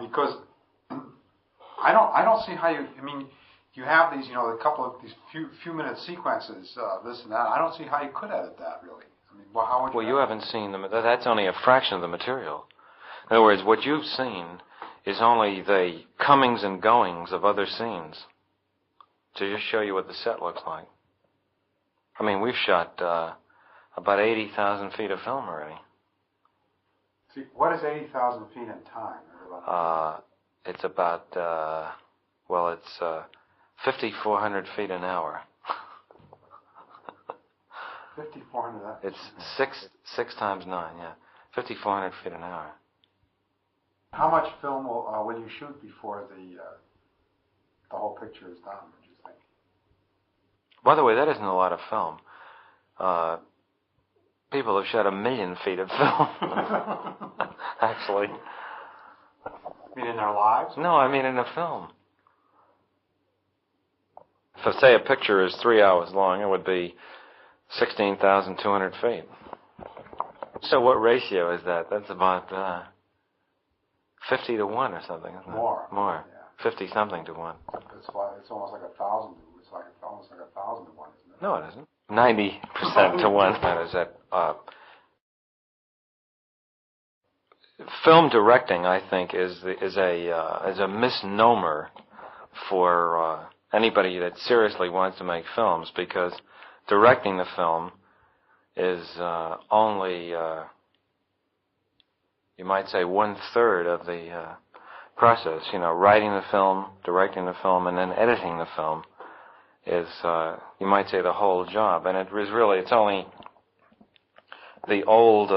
Because I don't see how you have these, you know, a couple of these few minute sequences, this and that. I don't see how you could edit that, really. I mean, well, how would you? Well, you haven't seen them. That's only a fraction of the material. In other words, what you've seen is only the comings and goings of other scenes, to just show you what the set looks like. I mean, we've shot about 80,000 feet of film already. See, what is 80,000 feet in time? It's about, it's 5,400 feet an hour. 5,400. It's six times 9, yeah. 5,400 feet an hour. How much film will you shoot before the whole picture is done, would you think? By the way, that isn't a lot of film. People have shot 1 million feet of film, actually. You mean in their lives? No, I mean in a film. If, say, a picture is 3 hours long, it would be 16,200 feet. So what ratio is that? That's about 50 to 1 or something, isn't it? More. Yeah. 50-something to 1. It's almost like 1,000. It's almost like 1,000 to 1, isn't it? No, it isn't. 90% to 1. That is that. Film directing, I think, is a misnomer for anybody that seriously wants to make films, because directing the film is only, you might say, 1/3 of the process. You know, writing the film, directing the film, and then editing the film is, you might say, the whole job. And it's only the old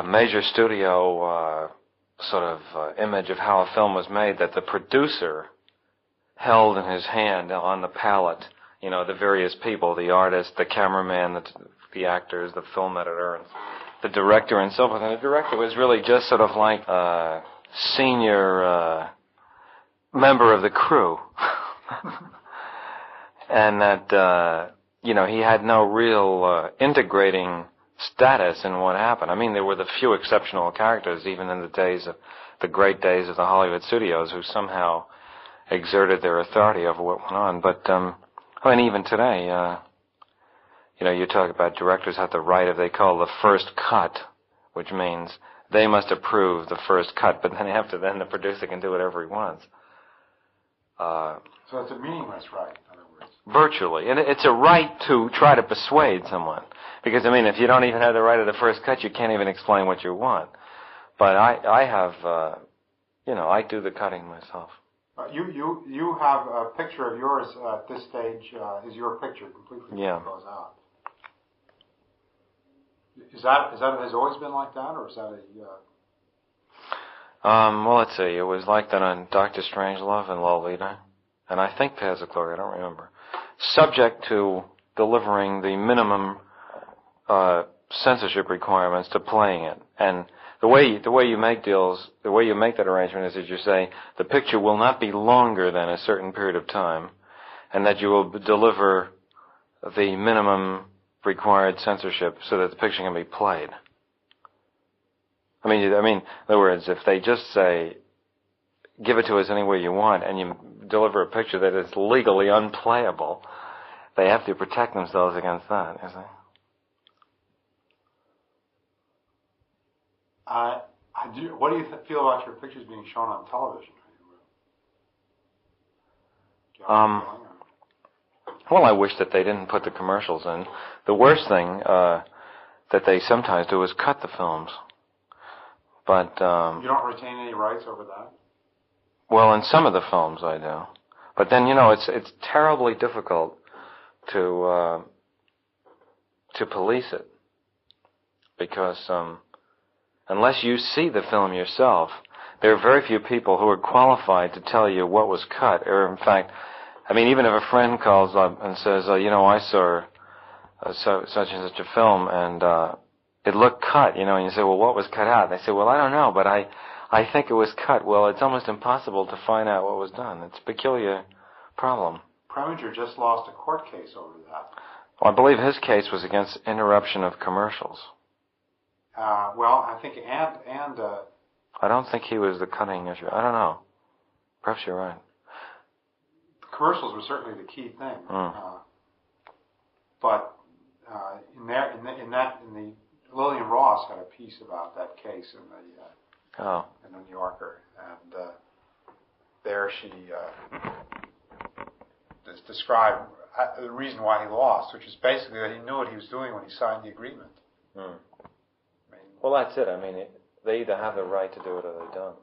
major studio image of how a film was made, that the producer held in his hand on the palette, you know, the various people, the artist, the cameraman, the actors, the film editor, and the director, and so forth. And the director was really just sort of like a senior member of the crew. And that, he had no real integrating status in what happened. I mean, there were the few exceptional characters, even in the great days of the Hollywood studios, who somehow exerted their authority over what went on. But, even today, you talk about directors have the right of, they call the first cut, which means they must approve the first cut, but then after then the producer can do whatever he wants. So it's a meaningless right, in other words. Virtually. And it's a right to try to persuade someone. Because, if you don't even have the right of the first cut, you can't even explain what you want. But I have, I do the cutting myself. You have a picture of yours at this stage, is your picture completely goes out. Is that has always been like that, or is that a... let's see. It was like that on Dr. Strangelove and Lolita, and I think Paths of Glory, I don't remember. Subject to delivering the minimum censorship requirements to playing it. And the way you make deals, the way you make that arrangement is that you say the picture will not be longer than a certain period of time, and that you will deliver the minimum required censorship so that the picture can be played. In other words, if they just say give it to us any way you want, and you deliver a picture that is legally unplayable, they have to protect themselves against that, you see. What do you feel about your pictures being shown on television? Well, I wish that they didn't put the commercials in. The worst thing that they sometimes do is cut the films. But you don't retain any rights over that? Well, in some of the films I do. But then, it's terribly difficult to police it, because unless you see the film yourself, there are very few people who are qualified to tell you what was cut. Or, in fact, even if a friend calls up and says, I saw such and such a film, and it looked cut, and you say, well, what was cut out? They say, well, I don't know, but I think it was cut. Well, it's almost impossible to find out what was done. It's a peculiar problem. Preminger just lost a court case over that. Well, I believe his case was against interruption of commercials. Well, I think, I don't think he was the cutting issue. I don't know. Perhaps you're right. The commercials were certainly the key thing. But Lillian Ross had a piece about that case in the New Yorker, and there she described the reason why he lost, which is basically that he knew what he was doing when he signed the agreement. Well, that's it. They either have the right to do it or they don't.